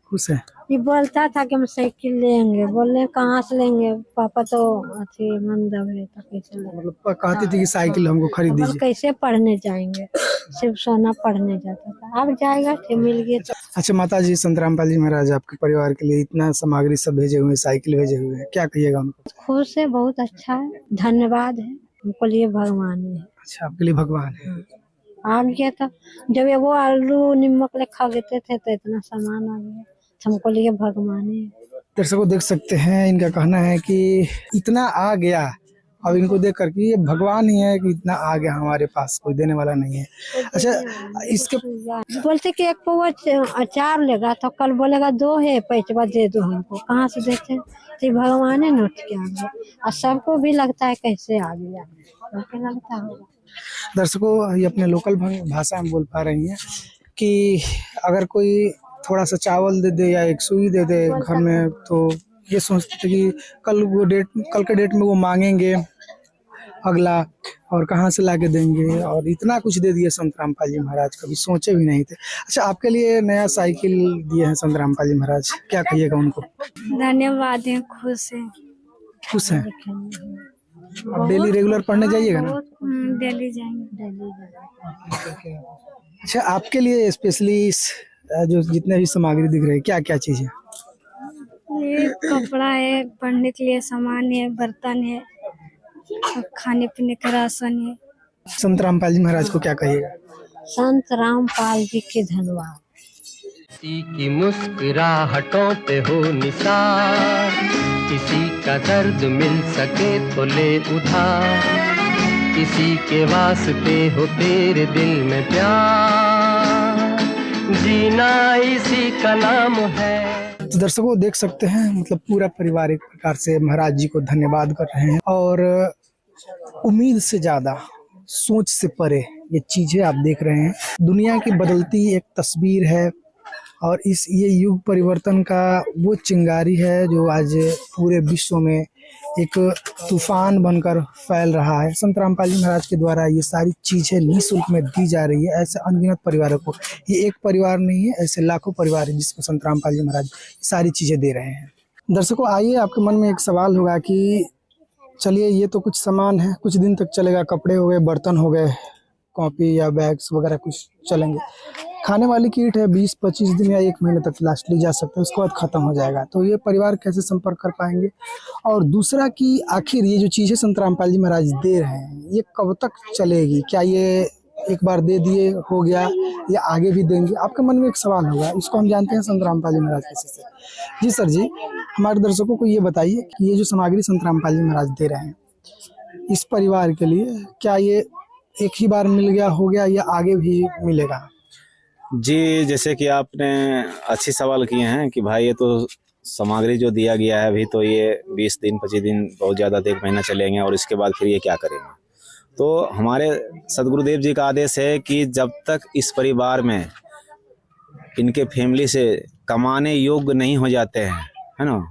खुश है। ये बोलता था कि हम साइकिल लेंगे, बोले कहाँ से लेंगे, पापा तो अथी मंदब है तो कैसे लेंगे। मतलब कहती थी कि साइकिल हमको खरीद अब दीजिए। कैसे पढ़ने जाएंगे, सिर्फ सोना पढ़ने जाता था, अब जाएगा फिर मिल गया। अच्छा माता जी, संत रामपाल जी महाराज आपके परिवार के लिए इतना सामग्री सब भेजे हुए, साइकिल भेजे हुए हैं, क्या कहिएगा उनको? खुश है, बहुत अच्छा है, धन्यवाद है, हमको लिए भगवान है। अच्छा, आपके लिए भगवान है। आ गया था जब वो आलू नमक ले खा लेते थे तो इतना सामान आ गया, हमको लिए भगवान है। दर्शकों देख सकते हैं, इनका कहना है कि इतना आ गया, अब इनको देख कर कि ये भगवान ही है कि इतना आ गया, हमारे पास कोई देने वाला नहीं है। अच्छा इसके बोलते कि एक पौवा अचार लेगा तो कल बोलेगा 2 है, पैसा दे दो हमको, कहाँ से देते, तो भगवान है नोट के आ गया। और सबको भी लगता है कैसे आ गया, सबको लगता होगा। दर्शकों ये अपने लोकल भाषा में बोल पा रही हैं कि अगर कोई थोड़ा सा चावल दे दे या एक सुई दे दे घर में, तो ये सोचते थे कि कल के डेट में वो मांगेंगे अगला और कहाँ से लाके देंगे, और इतना कुछ दे दिए संत रामपाल जी महाराज, कभी सोचे भी नहीं थे। अच्छा आपके लिए नया साइकिल दिए हैं संत रामपाल जी महाराज, क्या कहिएगा उनको? धन्यवाद है, खुश है। खुश हैं? अब डेली रेगुलर पढ़ने जाइएगा ना? डेली जाएंगे। अच्छा आपके लिए स्पेशली जो जितने भी सामग्री दिख रहे हैं, क्या क्या चीज है? ये कपड़ा है, पढ़ने के लिए सामान है, बर्तन है, खाने पीने का राशन है। संत रामपाल जी महाराज को क्या कहिएगा? संत रामपाल जी के धन्यवाद। किसी की मुस्कुराहटों पे हो निसार, किसी का दर्द मिल सके तो ले उधार, किसी के वास्ते हो तेरे दिल में प्यार, जीना इसी का नाम है। तो दर्शकों देख सकते हैं, मतलब पूरा परिवार एक प्रकार से महाराज जी को धन्यवाद कर रहे हैं, और उम्मीद से ज्यादा, सोच से परे ये चीजें आप देख रहे हैं। दुनिया की बदलती एक तस्वीर है, और ये युग परिवर्तन का वो चिंगारी है जो आज पूरे विश्व में एक तूफान बनकर फैल रहा है। संत रामपाल जी महाराज के द्वारा ये सारी चीजें निःशुल्क में दी जा रही है ऐसे अनगिनत परिवारों को। ये एक परिवार नहीं है, ऐसे लाखों परिवार है जिसको संत रामपाल जी महाराज सारी चीजें दे रहे हैं। दर्शकों आइए, आपके मन में एक सवाल होगा कि चलिए ये तो कुछ सामान है, कुछ दिन तक चलेगा, कपड़े हो गए, बर्तन हो गए, कॉपी या बैग्स वगैरह कुछ चलेंगे। खाने वाली किट है, 20-25 दिन या 1 महीने तक लास्ट ली जा सकता है, उसके बाद खत्म हो जाएगा। तो ये परिवार कैसे संपर्क कर पाएंगे? और दूसरा कि आखिर ये जो चीज़ें संत रामपाल जी महाराज दे रहे हैं ये कब तक चलेगी? क्या ये एक बार दे दिए हो गया या आगे भी देंगे? आपके मन में एक सवाल होगा, इसको हम जानते हैं संत रामपाल जी महाराज कैसे से। जी सर जी, हमारे दर्शकों को ये बताइए कि ये जो सामग्री संत रामपाल जी महाराज दे रहे हैं इस परिवार के लिए, क्या ये एक ही बार मिल गया हो गया या आगे भी मिलेगा? जी, जैसे कि आपने अच्छी सवाल किए हैं कि भाई ये तो सामग्री जो दिया गया है अभी, तो ये 20 दिन 25 दिन बहुत ज़्यादा 1 महीना चलेंगे, और इसके बाद फिर ये क्या करेंगे। तो हमारे सदगुरुदेव जी का आदेश है कि जब तक इस परिवार में इनके फैमिली से कमाने योग्य नहीं हो जाते हैं, है ना,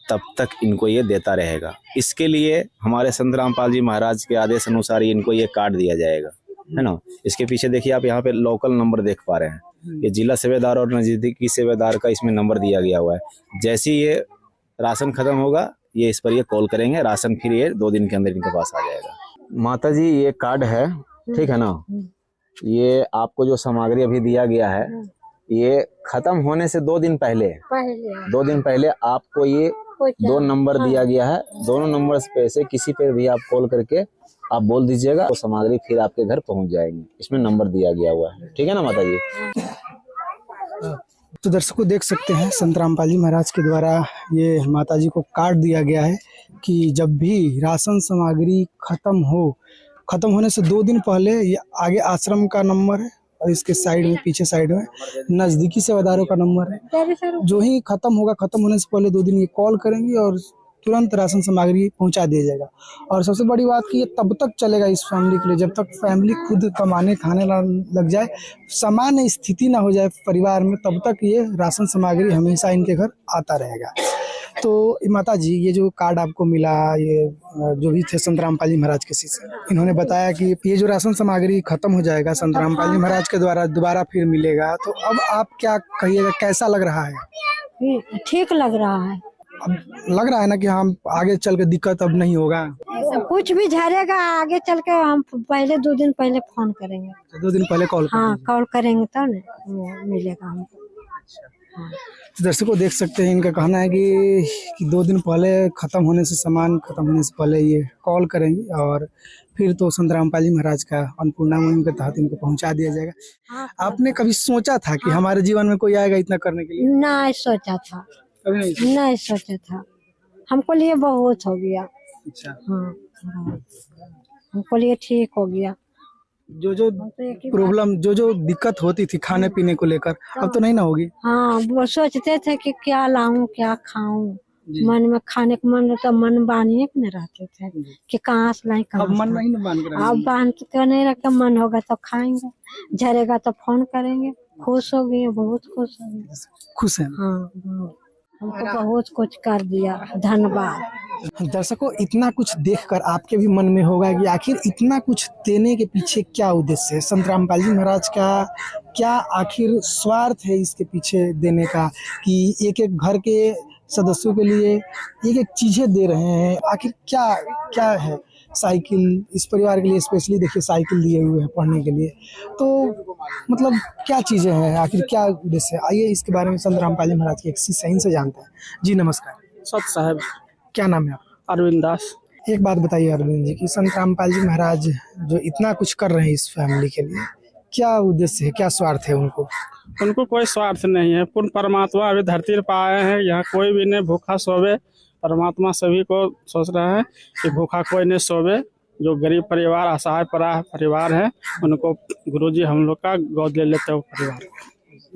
तब तक इनको ये देता रहेगा। इसके लिए हमारे संत रामपाल जी महाराज के आदेश अनुसार इनको ये कार्ड दिया जाएगा, है ना। इसके पीछे देखिए आप यहाँ पे लोकल नंबर देख पा रहे हैं, ये जिला सेवेदार और नजदीकी सेवेदार का इसमें नंबर दिया गया हुआ है। जैसे ही ये राशन खत्म होगा ये इस पर ये कॉल करेंगे, राशन फिर ये 2 दिन के अंदर इनके पास आ जाएगा। माता जी ये कार्ड है, ठीक है ना, ये आपको जो सामग्री अभी दिया गया है ये खत्म होने से 2 दिन पहले 2 दिन पहले आपको ये 2 नंबर दिया गया है। दोनों नंबर पे से किसी पे भी आप कॉल करके आप बोल दीजिएगा, वो सामग्री फिर आपके घर पहुंच जाएगी। इसमें नंबर दिया गया हुआ है, ठीक है ना माता जी। तो दर्शकों देख सकते हैं, संत रामपाल जी महाराज के द्वारा ये माता जी को कार्ड दिया गया है कि जब भी राशन सामग्री खत्म होने से 2 दिन पहले ये आगे आश्रम का नंबर है और इसके साइड में पीछे साइड में नज़दीकी सेवादारों का नंबर है। जो ही खत्म होने से पहले 2 दिन ये कॉल करेंगे और तुरंत राशन सामग्री पहुंचा दिया जाएगा। और सबसे बड़ी बात कि ये तब तक चलेगा इस फैमिली के लिए जब तक फैमिली खुद कमाने खाने लग जाए, सामान्य स्थिति ना हो जाए परिवार में, तब तक ये राशन सामग्री हमेशा इनके घर आता रहेगा। तो माता जी, ये जो कार्ड आपको मिला, ये जो भी थे संत रामपाल जी महाराज के शिष्य, इन्होंने बताया कि ये जो राशन सामग्री खत्म हो जाएगा संत रामपाल जी महाराज के द्वारा दोबारा फिर मिलेगा। तो अब आप क्या कहिएगा, कैसा लग रहा है? ठीक लग रहा है। अब लग रहा है ना कि हम आगे चल के दिक्कत अब नहीं होगा, कुछ भी झरेगा आगे चल के हम पहले 2 दिन पहले फोन करेंगे। 2 दिन पहले कॉल कॉल करेंगे तो ना मिलेगा हमको। दर्शकों देख सकते हैं, इनका कहना है कि 2 दिन पहले सामान खत्म होने से पहले ये कॉल करेंगे और फिर तो संत रामपाल जी महाराज का अन्नपूर्णा मुहिम के तहत इनको पहुंचा दिया जाएगा। आपने कभी सोचा था कि हमारे जीवन में कोई आएगा इतना करने के लिए? नहीं सोचा था, नहीं सोचा था। हमको लिए बहुत हो गया। अच्छा। हाँ, हमको लिए ठीक हो गया। जो प्रॉब्लम जो दिक्कत होती थी खाने पीने को लेकर, अब तो नहीं ना होगी। हाँ, वो सोचते थे कि क्या लाऊं क्या खाऊं, मन में खाने का मन तो मन बांधिए के नहीं रहते थे कि कहाँ से लाई कहाँ। अब मन नहीं बांध कर, अब बांध तो नहीं रखते, मन होगा तो खाएंगे, झरेगा तो फोन करेंगे। खुश हो गए, बहुत खुश हो गए। खुश है। हाँ, हमको बहुत कुछ कर दिया, धन्यवाद। दर्शकों, इतना कुछ देखकर आपके भी मन में होगा कि आखिर इतना कुछ देने के पीछे क्या उद्देश्य है, संत रामपाल जी महाराज का क्या आखिर स्वार्थ है इसके पीछे देने का, कि एक एक घर के सदस्यों के लिए एक एक चीजें दे रहे हैं। आखिर क्या है? साइकिल इस परिवार के लिए स्पेशली देखिए साइकिल दिए हुए हैं पढ़ने के लिए, तो मतलब क्या चीजें हैं, आखिर क्या उद्देश्य है? आइए इसके बारे में संत रामपाल जी महाराज की एक शिष्य इनसे जानते हैं। जी नमस्कार। सत साहब। क्या नाम है आपका? अरविंद दास। एक बात बताइए अरविंद जी, कि संत रामपाल जी महाराज जो इतना कुछ कर रहे हैं इस फैमिली के लिए, क्या उद्देश्य है, क्या स्वार्थ है उनको? उनको कोई स्वार्थ नहीं है। पूर्ण परमात्मा अभी धरती पर आए हैं, यहाँ कोई भी नहीं भूखा सोवे। परमात्मा सभी को सोच रहा है कि भूखा कोई नहीं सोवे। जो गरीब परिवार, असहाय परिवार है, उनको गुरुजी हम लोग का गोद ले लेते हैं। परिवार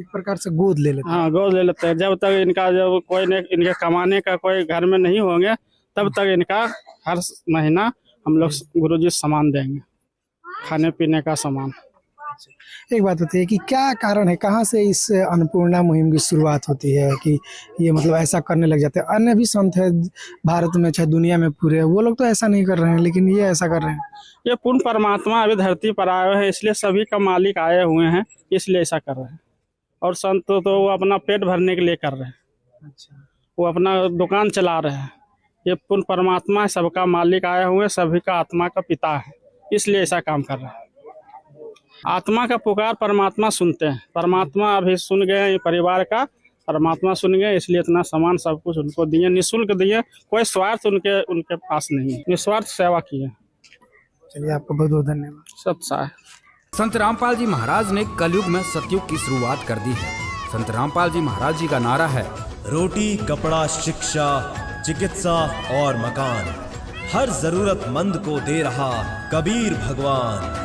एक प्रकार से गोद ले लेते हैं। हाँ, गोद ले लेते हैं। जब तक इनका जब कोई नहीं, इनके कमाने का कोई घर में नहीं होंगे, तब तक इनका हर महीना हम लोग गुरुजी सामान देंगे, खाने पीने का सामान। एक बात बताइए कि क्या कारण है, कहाँ से इस अन्नपूर्णा मुहिम की शुरुआत होती है कि ये मतलब ऐसा करने लग जाते हैं? अन्य भी संत है भारत में, चाहे दुनिया में पूरे, वो लोग तो ऐसा नहीं कर रहे हैं, लेकिन ये ऐसा कर रहे हैं। ये पूर्ण परमात्मा अभी धरती पर आए हैं, इसलिए सभी का मालिक आए हुए हैं, इसलिए ऐसा कर रहे हैं। और संत तो वो अपना पेट भरने के लिए कर रहे हैं। अच्छा। वो अपना दुकान चला रहे हैं। ये पूर्ण परमात्मा सबका मालिक आए हुए, सभी का आत्मा का पिता है, इसलिए ऐसा काम कर रहे हैं। आत्मा का पुकार परमात्मा सुनते हैं। परमात्मा अभी सुन गए ये परिवार का, परमात्मा सुन गए, इसलिए इतना सामान सब कुछ उनको दिए, निःशुल्क दिए। कोई स्वार्थ उनके पास नहीं है, निस्वार्थ सेवा की है। चलिए, आपका बहुत बहुत धन्यवाद। सत्साह। संत रामपाल जी महाराज ने कलयुग में सतयुग की शुरुआत कर दी है। संत रामपाल जी महाराज जी का नारा है, रोटी, कपड़ा, शिक्षा, चिकित्सा और मकान, हर जरूरतमंद को दे रहा कबीर भगवान।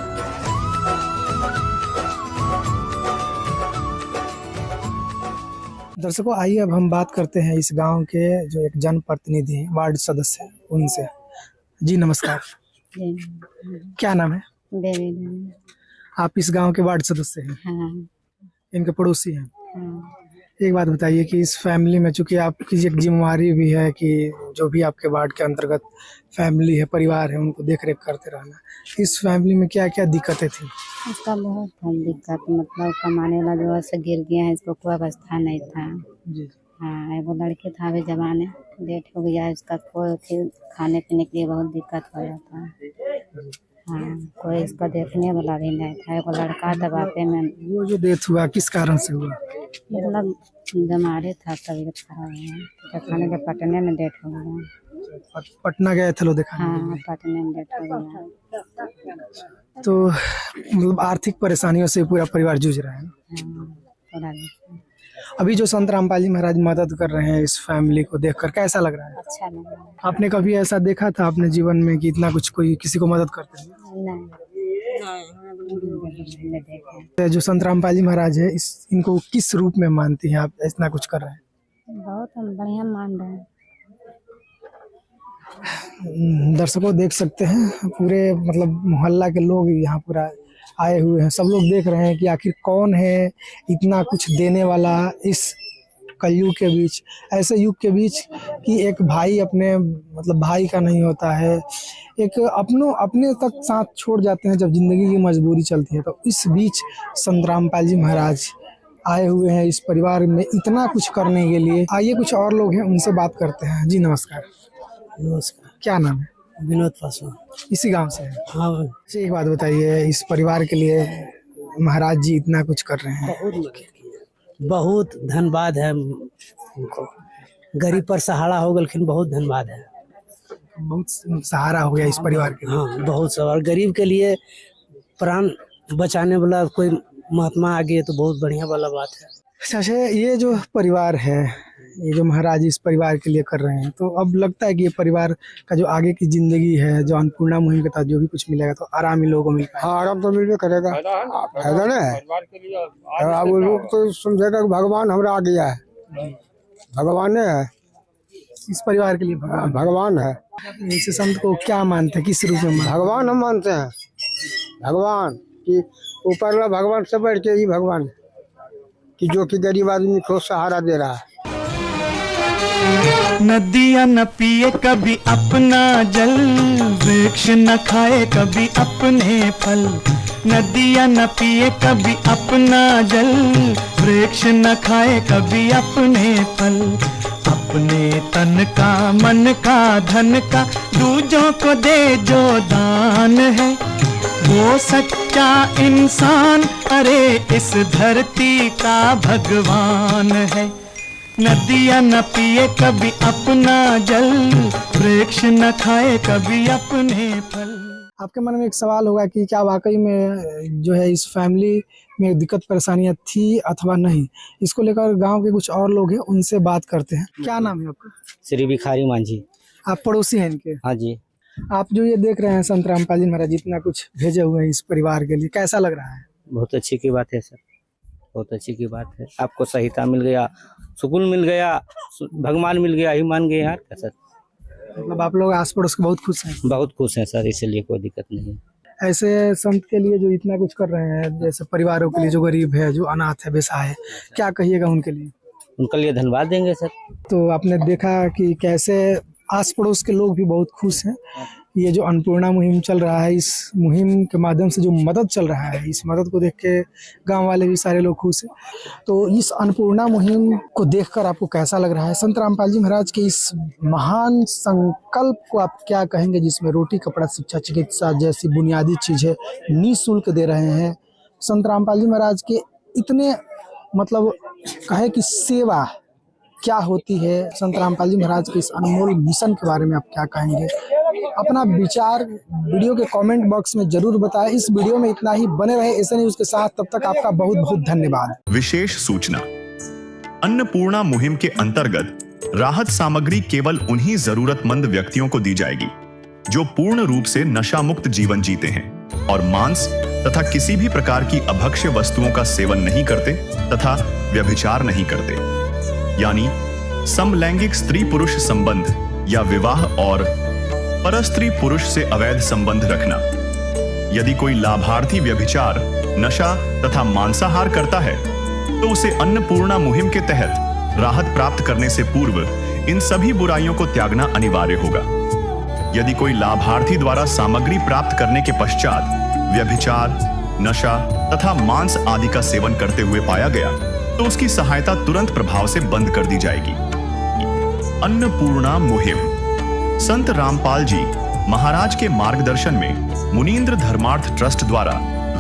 दर्शकों, आइए अब हम बात करते हैं इस गांव के जो एक जनप्रतिनिधि हैं, वार्ड सदस्य हैं, उनसे। जी नमस्कार। क्या नाम है? आप इस गांव के वार्ड सदस्य हैं? हाँ। इनके पड़ोसी हैं? हाँ। एक बात बताइए कि इस फैमिली में, चूंकि आपकी एक जिम्मेवारी भी है कि जो भी आपके वार्ड के अंतर्गत फैमिली है, परिवार है, उनको देख रेख करते रहना, इस फैमिली में क्या क्या दिक्कतें थी? इसका बहुत दिक्कत, मतलब कमाने वाला जो है गिर गया है, इसको कोई अवस्था नहीं था। जी। हाँ, वो लड़के था अभी जमाने, डेट हो गया, इसका कोई फिर खाने पीने के लिए बहुत दिक्कत हो जाता है। हाँ, कोई इसका देखने वाला भी नहीं था। एक लड़का दबाते में। वो जो डेथ हुआ किस कारण से हुआ? मतलब बीमारी था, तबीयत खराब है, दिखाने के पटने में डेट हो गया। पटना गए थे लोग दिखाने? हाँ, पटने में डेट हो गया। तो मतलब आर्थिक परेशानियों से पूरा परिवार जूझ रहा है। हाँ, अभी जो संत रामपाल जी महाराज मदद कर रहे हैं इस फैमिली को देखकर कैसा लग रहा है? अच्छा लग रहा है। आपने कभी ऐसा देखा था अपने जीवन में कि इतना कुछ कोई किसी को मदद करते हैं? नहीं देखे। जो संत रामपाल जी महाराज है इनको किस रूप में मानती हैं आप, इतना कुछ कर रहे हैं? बहुत हम बढ़िया मान रहे हैं। दर्शकों देख सकते हैं पूरे मतलब मोहल्ला के लोग यहाँ पूरा आए हुए हैं। सब लोग देख रहे हैं कि आखिर कौन है इतना कुछ देने वाला इस कलयुग के बीच, ऐसे युग के बीच कि एक भाई अपने मतलब भाई का नहीं होता है, एक अपने तक साथ छोड़ जाते हैं जब जिंदगी की मजबूरी चलती है। तो इस बीच संत रामपाल जी महाराज आए हुए हैं इस परिवार में इतना कुछ करने के लिए। आइए कुछ और लोग हैं उनसे बात करते हैं। जी नमस्कार। नमस्कार। क्या नाम है? विनोद पासवान। इसी गांव से है? हाँ। अच्छा एक बात बताइए, इस परिवार के लिए महाराज जी इतना कुछ कर रहे हैं, बहुत धन्यवाद है उनको। गरीब पर सहारा हो गलखिन, बहुत धन्यवाद है। बहुत सहारा हो गया इस परिवार के लिए। हाँ बहुत सवाल, गरीब के लिए प्राण बचाने वाला कोई महात्मा आ गए तो बहुत बढ़िया वाला बात है। अच्छा ये जो परिवार है, ये जो महाराज इस परिवार के लिए कर रहे हैं, तो अब लगता है कि ये परिवार का जो आगे की जिंदगी है, जो अन्नपूर्णा मुहिम के तहत जो भी कुछ मिलेगा तो आराम ही लोगों को मिलेगा। हाँ आराम तो मिलबे करेगा, फायदा ना है। अब लोग तो समझेगा कि भगवान हमरा आ गया है, भगवान है इस परिवार के लिए। भगवान है। इस संत को क्या मानते हैं, किस रूप में? भगवान हम मानते हैं, भगवान की ऊपर वाला भगवान से बढ़ के ही भगवान है कि जो कि गरीब आदमी को सहारा दे रहा है। नदियाँ न पिए कभी अपना जल, वृक्ष न खाए कभी अपने फल। नदियाँ न पिए कभी अपना जल, वृक्ष न खाए कभी अपने फल। अपने तन का मन का धन का दूजों को दे जो दान है, वो सच्चा इंसान अरे इस धरती का भगवान है। नदियाँ न पिए कभी अपना जल, वृक्ष न खाए कभी अपने फल। आपके मन में एक सवाल होगा कि क्या वाकई में जो है इस फैमिली में दिक्कत परेशानियां थी अथवा नहीं। इसको लेकर गांव के कुछ और लोग हैं, उनसे बात करते हैं। क्या नाम है आपका? श्री भिखारी मांझी। आप पड़ोसी हैं इनके? हाँ जी। आप जो ये देख रहे हैं संत रामपाल जी महाराज इतना कुछ भेजे हुए हैं इस परिवार के लिए, कैसा लग रहा है? बहुत अच्छी की बात है सर, बहुत अच्छी की बात है। आपको सहायता मिल गया, सुकून मिल गया, भगवान मिल गया ही मान गए यार सर। मतलब आप लोग आस पड़ोस के बहुत खुश हैं? बहुत खुश हैं सर, इसलिए कोई दिक्कत नहीं है। ऐसे संत के लिए जो इतना कुछ कर रहे हैं, जैसे परिवारों के लिए जो गरीब है, जो अनाथ है, बेसहाय है, क्या कहिएगा उनके लिए? उनके लिए धन्यवाद देंगे सर। तो आपने देखा कि कैसे आस पड़ोस के लोग भी बहुत खुश हैं। ये जो अन्नपूर्णा मुहिम चल रहा है, इस मुहिम के माध्यम से जो मदद चल रहा है, इस मदद को देख के गांव वाले भी सारे लोग खुश हैं। तो इस अन्नपूर्णा मुहिम को देखकर आपको कैसा लग रहा है? संत रामपाल जी महाराज के इस महान संकल्प को आप क्या कहेंगे, जिसमें रोटी कपड़ा शिक्षा चिकित्सा जैसी बुनियादी चीज़ें निःशुल्क दे रहे हैं? संत रामपाल जी महाराज के इतने मतलब कहे कि सेवा क्या होती है, संत रामपाल जी महाराज के इस अनमोल मिशन के बारे में आप क्या कहेंगे? अपना विचार वीडियो के कमेंट बॉक्स में जरूर बताएं। इस वीडियो में इतना ही, बने रहे ऐसे न्यूज के साथ। तब तक आपका बहुत बहुत धन्यवाद। विशेष सूचना, अन्नपूर्णा मुहिम के अंतर्गत राहत सामग्री केवल उन्हीं जरूरतमंद व्यक्तियों को दी जाएगी जो पूर्ण रूप से नशा मुक्त जीवन जीते हैं और मांस तथा किसी भी प्रकार की अभक्ष्य वस्तुओं का सेवन नहीं करते तथा व्यभिचार नहीं करते, यानी समलैंगिक स्त्री पुरुष संबंध या विवाह और परस्त्री पुरुष से अवैध संबंध रखना। यदि कोई लाभार्थी व्यभिचार, नशा तथा मांसाहार करता है तो उसे अन्नपूर्णा मुहिम के तहत राहत प्राप्त करने से पूर्व इन सभी बुराइयों को त्यागना अनिवार्य होगा। यदि कोई लाभार्थी द्वारा सामग्री प्राप्त करने के पश्चात व्यभिचार, नशा तथा मांस आदि का सेवन करते हुए पाया गया तो उसकी सहायता तुरंत प्रभाव से बंद कर दी जाएगी। अन्नपूर्णा मुहिम संत रामपाल जी महाराज के मार्गदर्शन में मुनीन्द्र धर्मार्थ ट्रस्ट द्वारा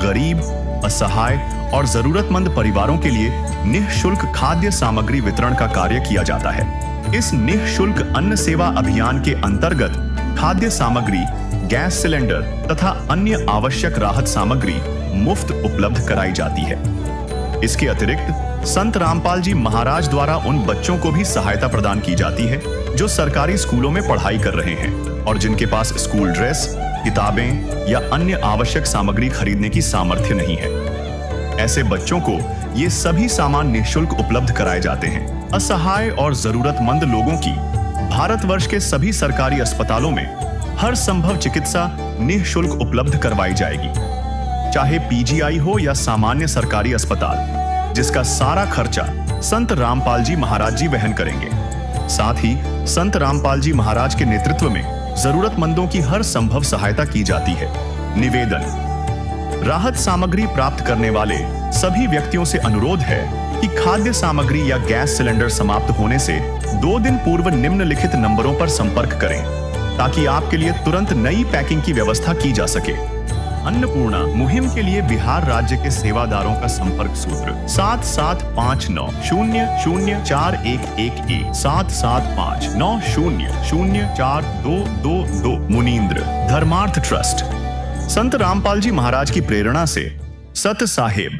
गरीब, असहाय और जरूरतमंद परिवारों के लिए निःशुल्क खाद्य सामग्री वितरण का कार्य किया जाता है। इस निःशुल्क अन्न सेवा अभियान के अंतर्गत खाद्य सामग्री, गैस सिलेंडर तथा अन्य आवश्यक राहत सामग्री मुफ्त उपलब्ध कराई जाती है। इसके अतिरिक्त संत रामपाल जी महाराज द्वारा उन बच्चों को भी सहायता प्रदान की जाती है जो सरकारी स्कूलों में पढ़ाई कर रहे हैं और जिनके पास स्कूल ड्रेस, किताबें या अन्य आवश्यक सामग्री खरीदने की सामर्थ्य नहीं है। ऐसे बच्चों को ये सभी सामान निःशुल्क उपलब्ध कराए जाते हैं। असहाय और जरूरतमंद लोगों की भारतवर्ष के सभी सरकारी अस्पतालों में हर संभव चिकित्सा निःशुल्क उपलब्ध करवाई जाएगी, चाहे पीजीआई हो या सामान्य सरकारी अस्पताल, जिसका सारा खर्चा संत रामपाल जी महाराज जी वहन करेंगे। साथ ही संत रामपाल जी महाराज के नेतृत्व में जरूरतमंदों की हर संभव सहायता की जाती है। निवेदन: राहत सामग्री प्राप्त करने वाले सभी व्यक्तियों से अनुरोध है कि खाद्य सामग्री या गैस सिलेंडर समाप्त होने से 2 दिन पूर्व निम्नलिखित नंबरों पर संपर्क करें ताकि आपके लिए तुरंत नई पैकिंग की व्यवस्था की जा सके। अन्नपूर्णा मुहिम के लिए बिहार राज्य के सेवादारों का संपर्क सूत्र 7759004211 7759004222। मुनींद्र धर्मार्थ ट्रस्ट। संत रामपाल जी महाराज की प्रेरणा से सत साहेब